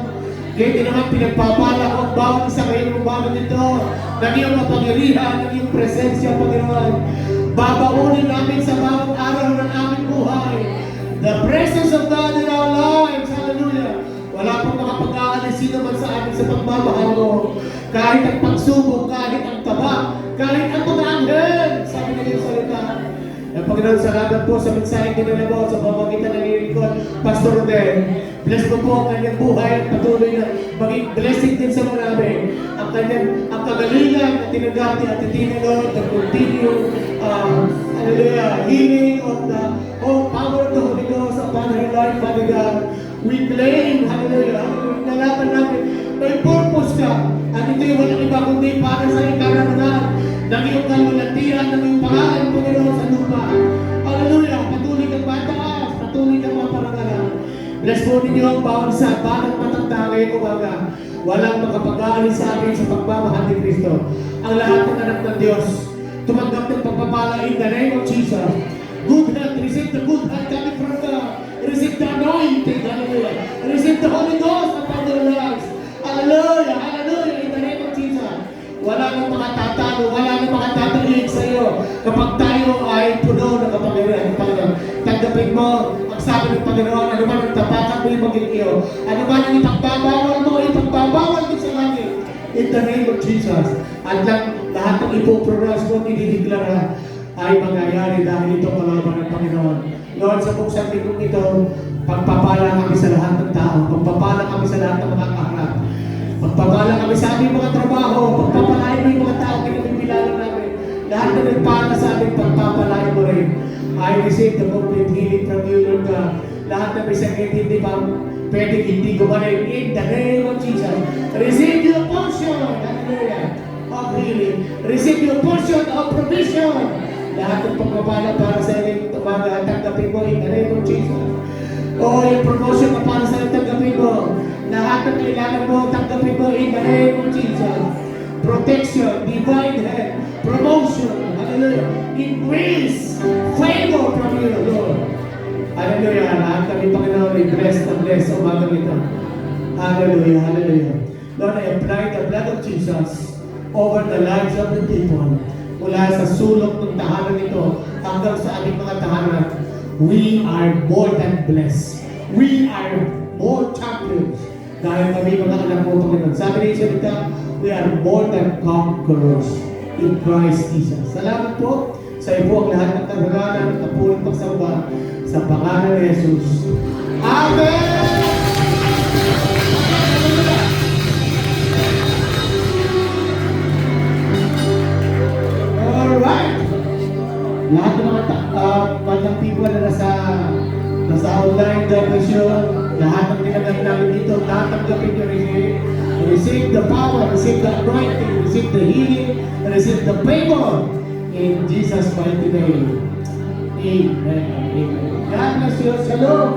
kaya naman pinagpapala ko ang bawat isa kayo ng bawat ito ng iyong kapangyarihan, ng iyong presensya, Panginoon. Babaunin namin sa bawat araw ng aming buhay the presence of God in our lives. Hallelujah. Wala pong makapag-aalis sino man sa amin sa pagmamahal mo. Kahit ang pagsubok, kahit ang taba, kahit ang mga anghel. Sabi na yung salita. Ang Panginoon, salamat po sa mensaheng dinala mo sa pamamagitan ng iyong lingkod, Pastor Rodel. Bless mo po ang kanyang buhay at patuloy na maging blessing din sa marami. Ang kagalingan na tinanggap ni Ate Tina, Lord, the continue, hallelujah, healing of the power of the Holy Ghost upon her life, Father God. We claim, hallelujah, nalaman natin, may purpose ka. At ito yung walang iba kundi para sa ikaranganan ng iyong kalulatian, ng iyong pangalan, Panginoon, sa lupa. Hallelujah, patuloy kang mataas, patuloy kang maparangalan. Bless po ninyo ang bawat sa banang matanda ngayong umaga. Walang makapag-aalis sa akin sa pagmamahal ni Kristo. Ang lahat ng anak ng Diyos, tumanggap ng pagpapala in the name of Jesus. Good health, receive the good health coming from God. Receive the anointing, hallelujah. Receive the Holy Ghost upon their lives. Hallelujah, hallelujah, in the name of Jesus. Wala nang makatatalo, wala nang makatatalig sa iyo kapag tayo ay puno ng kapangyarihan ng Panginoon. Tanggapin mo ang sabi ng Panginoon, ano man ang tapakan mo yung maging iyo, ano man ang ipagbabawal mo, ipagbabawal mo sa langit. In the name of Jesus. At lahat ng ipopronounce mo, idideklara ay mangyayari dahil ito kalaban ng Panginoon. Lord, sa buksang lingkong ito, pagpapala kami sa lahat ng tao, pagpapala kami sa lahat ng mga kaharap. Magpapala kami sa aming mga trabaho, pagpapalain mo yung mga tao, kinabibilangan namin. Lahat na nagpala sa amin, pagpapalain mo rin. I receive the complete healing from you, Lord God. Lahat na may sakit, hindi pa pwedeng hindi gumaling. In the name of Jesus, receive your portion, hallelujah, of healing. Receive your portion of provision. Lahat ng pagpapala para sa inyo, umaga, tanggapin mo in the name of Jesus. O yung promotion na para sa inyo, tanggapin mo. Lahat ng kailangan mo, tanggapin mo in the name of Jesus. Protection, divine health, promotion, hallelujah, increase, favor from you, Lord. Hallelujah, lahat kami, Panginoon, ay blessed na blessed sa umagang ito. Hallelujah, hallelujah. Lord, I apply the blood of Jesus over the lives of the people. Mula sa sulok ng tahanan ito hanggang sa aming mga tahanan, we are more than blessed. We are more champions. Dahil kami mga anak mo, Panginoon. Sabi niya salita, we are more than conquerors in Christ Jesus. Salamat po sa iyo po ang lahat ng kagagalan at kapuling pagsamba sa pangalan ni Jesus. Amen! Alright! Lahat ng mga people na nasa online devotion, lahat ng tinanggap namin dito, tatanggapin nyo rin. Receive the power, receive the anointing, receive the healing, receive the favor in Jesus' mighty name. Amen. Amen. God bless you. Shalom.